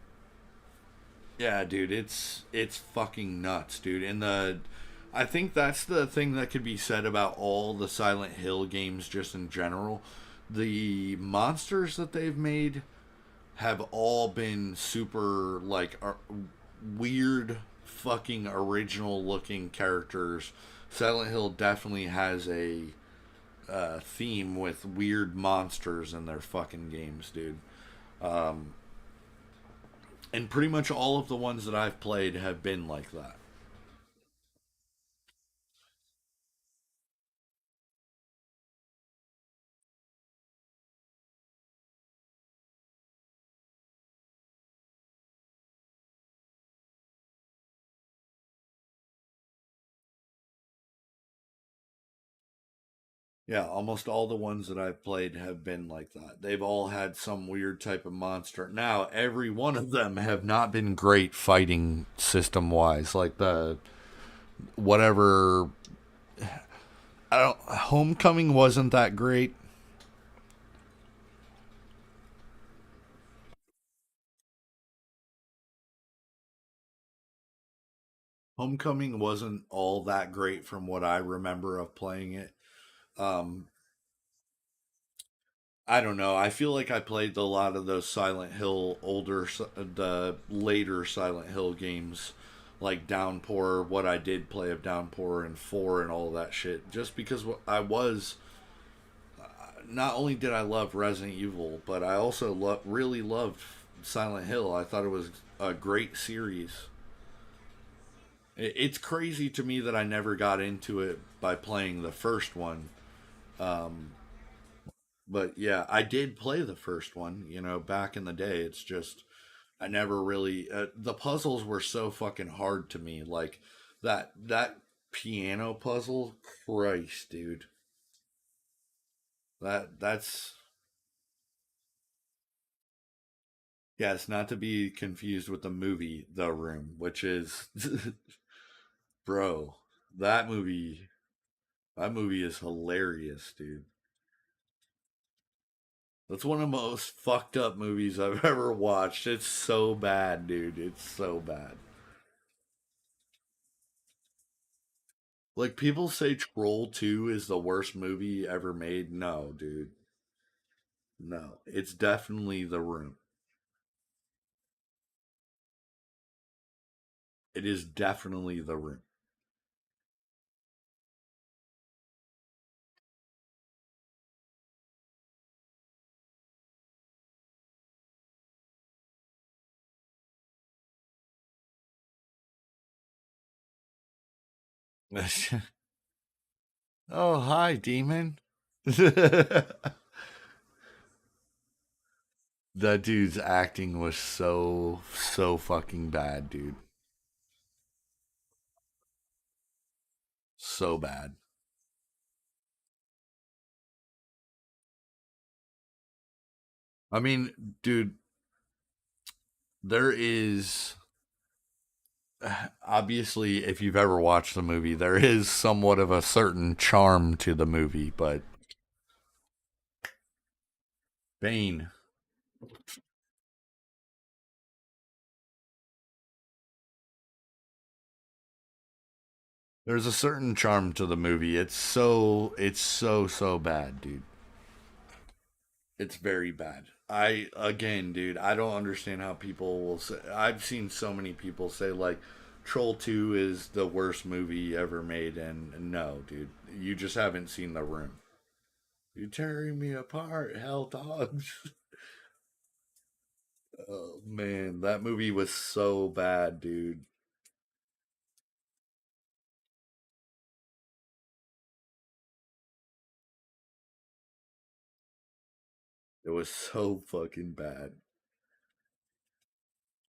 D: yeah, dude, it's fucking nuts, dude. And I think that's the thing that could be said about all the Silent Hill games just in general. The monsters that they've made have all been super like weird fucking original looking characters. Silent Hill definitely has a theme with weird monsters in their fucking games, dude. Um, and pretty much all of the ones that I've played have been like that. Yeah, almost all the ones that I've played have been like that. They've all had some weird type of monster. Now, every one of them have not been great fighting system wise. Like the whatever I don't Homecoming wasn't that great. Homecoming wasn't all that great from what I remember of playing it. Um I don't know. I feel like I played a lot of those Silent Hill the later Silent Hill games, like Downpour. What I did play of Downpour and 4 and all that shit, just because I was. Not only did I love Resident Evil, but I also really loved Silent Hill. I thought it was a great series. It's crazy to me that I never got into it by playing the first one. Um, But yeah, I did play the first one, back in the day. It's just I never really the puzzles were so fucking hard to me. Like that piano puzzle, Christ, dude. That's yeah, it's not to be confused with the movie The Room, which is bro, that movie that movie is hilarious, dude. That's one of the most fucked up movies I've ever watched. It's so bad, dude. It's so bad. Like people say Troll 2 is the worst movie ever made. No, dude. No. It's definitely The Room. It is definitely The Room. Oh, hi, demon. That dude's acting was so fucking bad, dude. So bad. I mean, dude, there is obviously, if you've ever watched the movie, there is somewhat of a certain charm to the movie, but Bane. There's a certain charm to the movie. It's so bad, dude. It's very bad. I again, dude, I don't understand how people will say. I've seen so many people say like Troll 2 is the worst movie ever made, and no, dude. You just haven't seen The Room. You're tearing me apart, hell dogs. Oh man, that movie was so bad, dude. It was so fucking bad.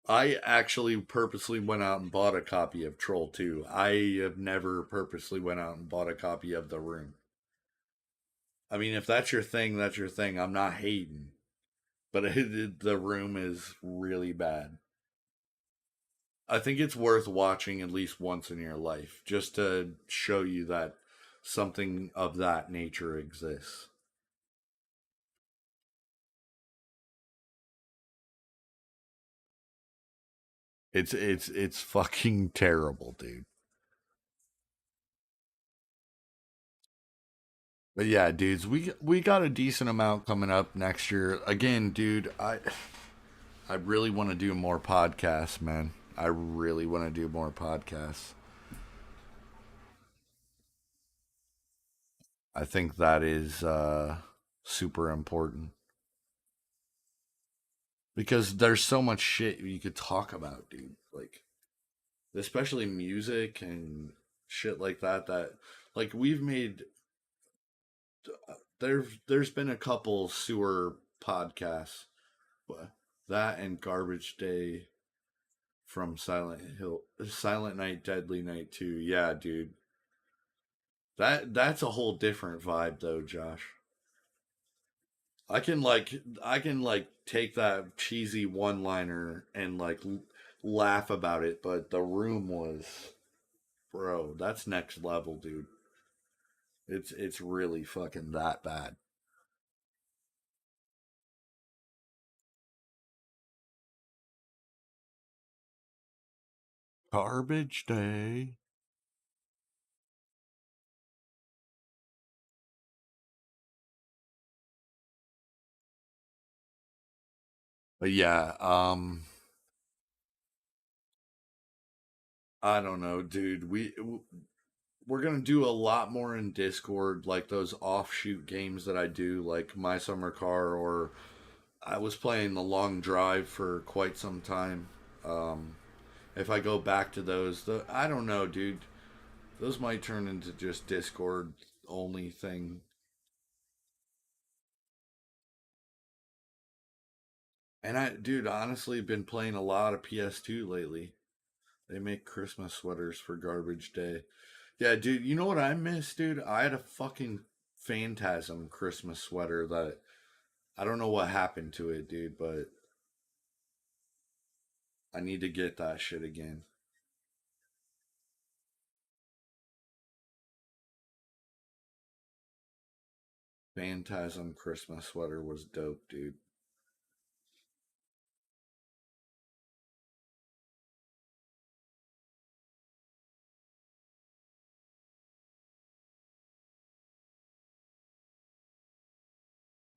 D: I actually purposely went out and bought a copy of Troll 2. I have never purposely went out and bought a copy of The Room. I mean, if that's your thing, that's your thing. I'm not hating, but The Room is really bad. I think it's worth watching at least once in your life just to show you that something of that nature exists. It's fucking terrible, dude. But yeah, dudes, we got a decent amount coming up next year. Again, dude, I really want to do more podcasts, man. I really want to do more podcasts. I think that is super important because there's so much shit you could talk about, dude. Like, especially music and shit like that. That like we've made. There's been a couple sewer podcasts, but that and Garbage Day from Silent Hill, Silent Night, Deadly Night 2. Yeah, dude. That's a whole different vibe though, Josh. I can like take that cheesy one-liner and like laugh about it, but The Room was, bro, that's next level, dude. It's really fucking that bad. Garbage Day. But yeah, I don't know, dude. We're gonna do a lot more in Discord, like those offshoot games that I do, like My Summer Car, or I was playing The Long Drive for quite some time. Um, if I go back to those, I don't know, dude. Those might turn into just Discord only thing. And dude, honestly, been playing a lot of PS2 lately. They make Christmas sweaters for Garbage Day. Yeah, dude, you know what I miss, dude? I had a fucking Phantasm Christmas sweater that I don't know what happened to it, dude, but I need to get that shit again. Phantasm Christmas sweater was dope, dude.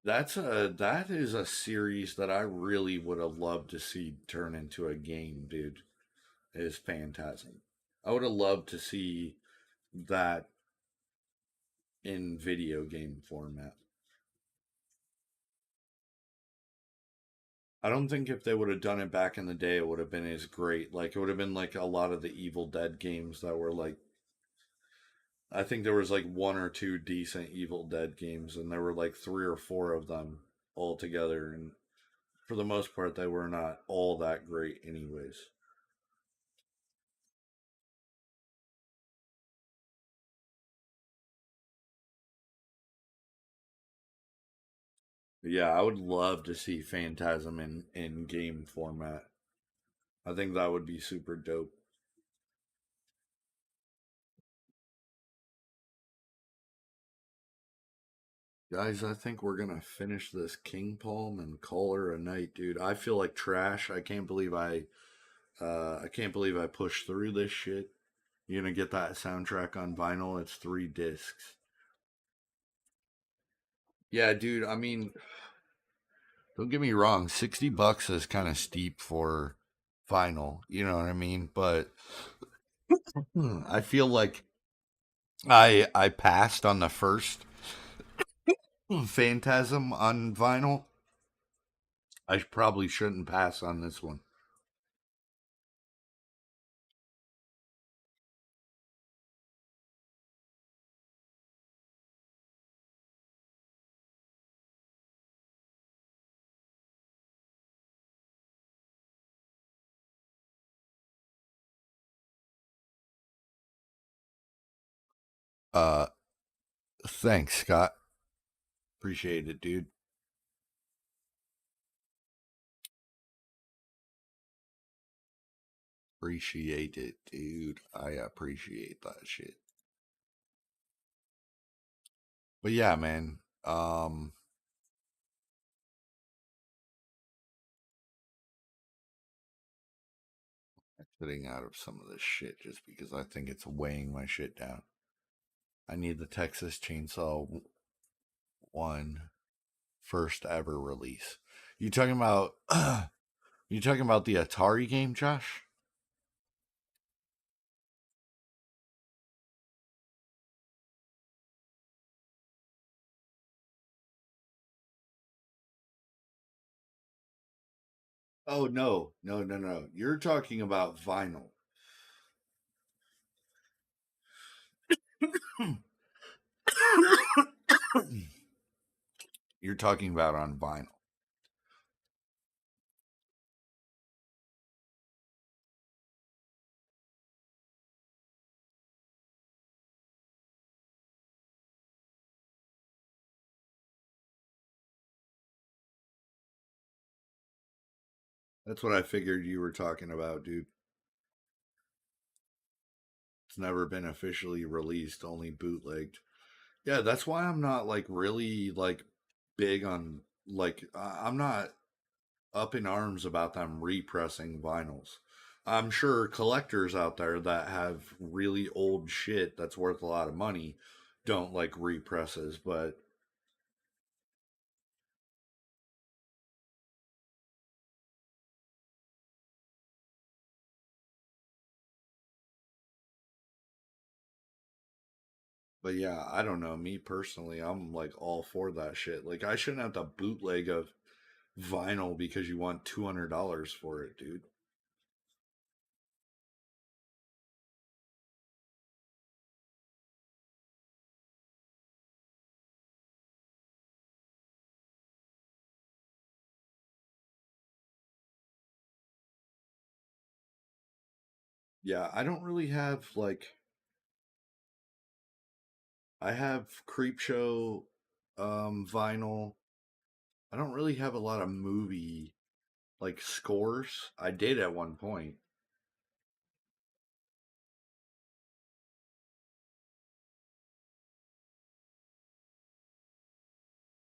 D: That is a series that I really would have loved to see turn into a game, dude. Is Phantasm. I would have loved to see that in video game format. I don't think if they would have done it back in the day, it would have been as great. Like it would have been like a lot of the Evil Dead games that were like. I think there was like one or two decent Evil Dead games, and there were like three or four of them all together, and for the most part, they were not all that great, anyways. But yeah, I would love to see Phantasm in game format. I think that would be super dope. Guys, I think we're gonna finish this King Palm and call her a night, dude. I feel like trash. I can't believe I pushed through this shit. You're gonna get that soundtrack on vinyl. It's 3 discs. Yeah, dude. I mean, don't get me wrong. $60 is kind of steep for vinyl. You know what I mean? But I feel like I passed on the first Phantasm on vinyl. I probably shouldn't pass on this one. Uh, thanks, Scott. Appreciate it, dude. Appreciate it, dude. I appreciate that shit. But yeah, man. Getting out of some of this shit just because I think it's weighing my shit down. I need the Texas Chainsaw 1 first ever release. You talking about you talking about the Atari game, Josh? Oh no, no, no, no. You're talking about vinyl. You're talking about on vinyl. That's what I figured you were talking about, dude. It's never been officially released, only bootlegged. Yeah, that's why I'm not like really like big on like I'm not up in arms about them repressing vinyls. I'm sure collectors out there that have really old shit that's worth a lot of money don't like represses, but yeah, I don't know. Me personally, I'm like all for that shit. Like I shouldn't have to bootleg a vinyl because you want $200 for it, dude. Yeah, I don't really have like I have Creepshow vinyl. I don't really have a lot of movie like scores. I did at one point.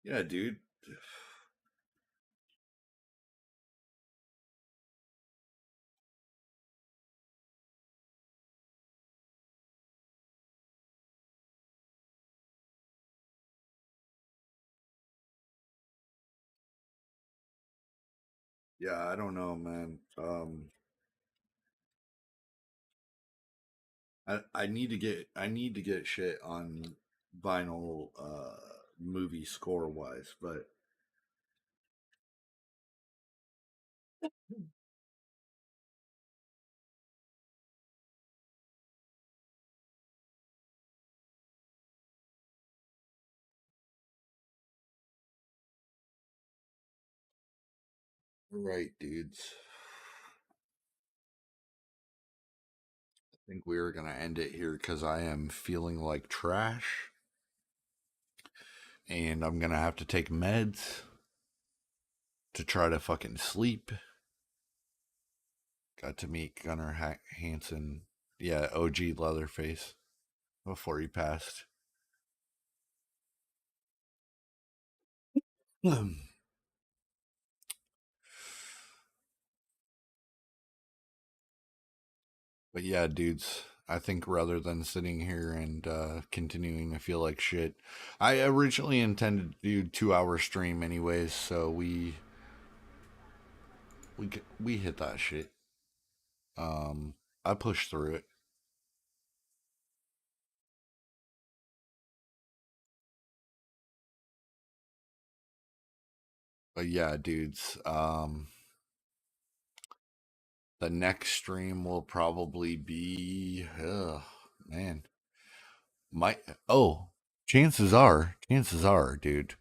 D: Yeah, dude. Yeah, I don't know, man. I need to get shit on vinyl movie score wise, but right, dudes. I think we are gonna end it here because I am feeling like trash, and I'm gonna have to take meds to try to fucking sleep. Got to meet Gunnar Hansen, yeah, OG Leatherface, before he passed. But yeah, dudes, I think rather than sitting here and continuing to feel like shit, I originally intended to do 2 hour stream anyways, so we hit that shit. I pushed through it. But yeah, dudes, the next stream will probably be, man, chances are, dude,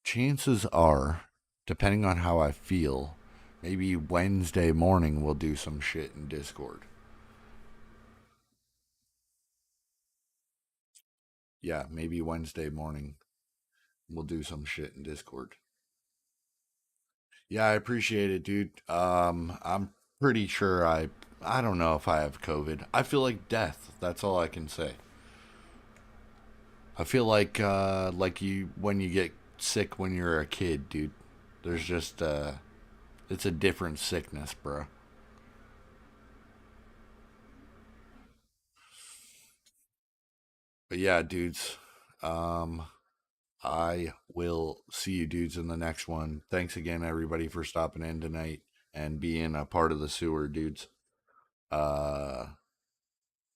D: chances are, depending on how I feel, maybe Wednesday morning we'll do some shit in Discord. Yeah, maybe Wednesday morning we'll do some shit in Discord. Yeah, I appreciate it, dude. I'm pretty sure I don't know if I have COVID. I feel like death. That's all I can say. I feel like you when you get sick when you're a kid, dude. There's just it's a different sickness, bro. But yeah, dudes. I will see you dudes in the next one. Thanks again everybody for stopping in tonight and being a part of the sewer, dudes. I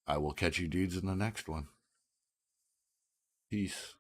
D: will catch you dudes in the next one. Peace.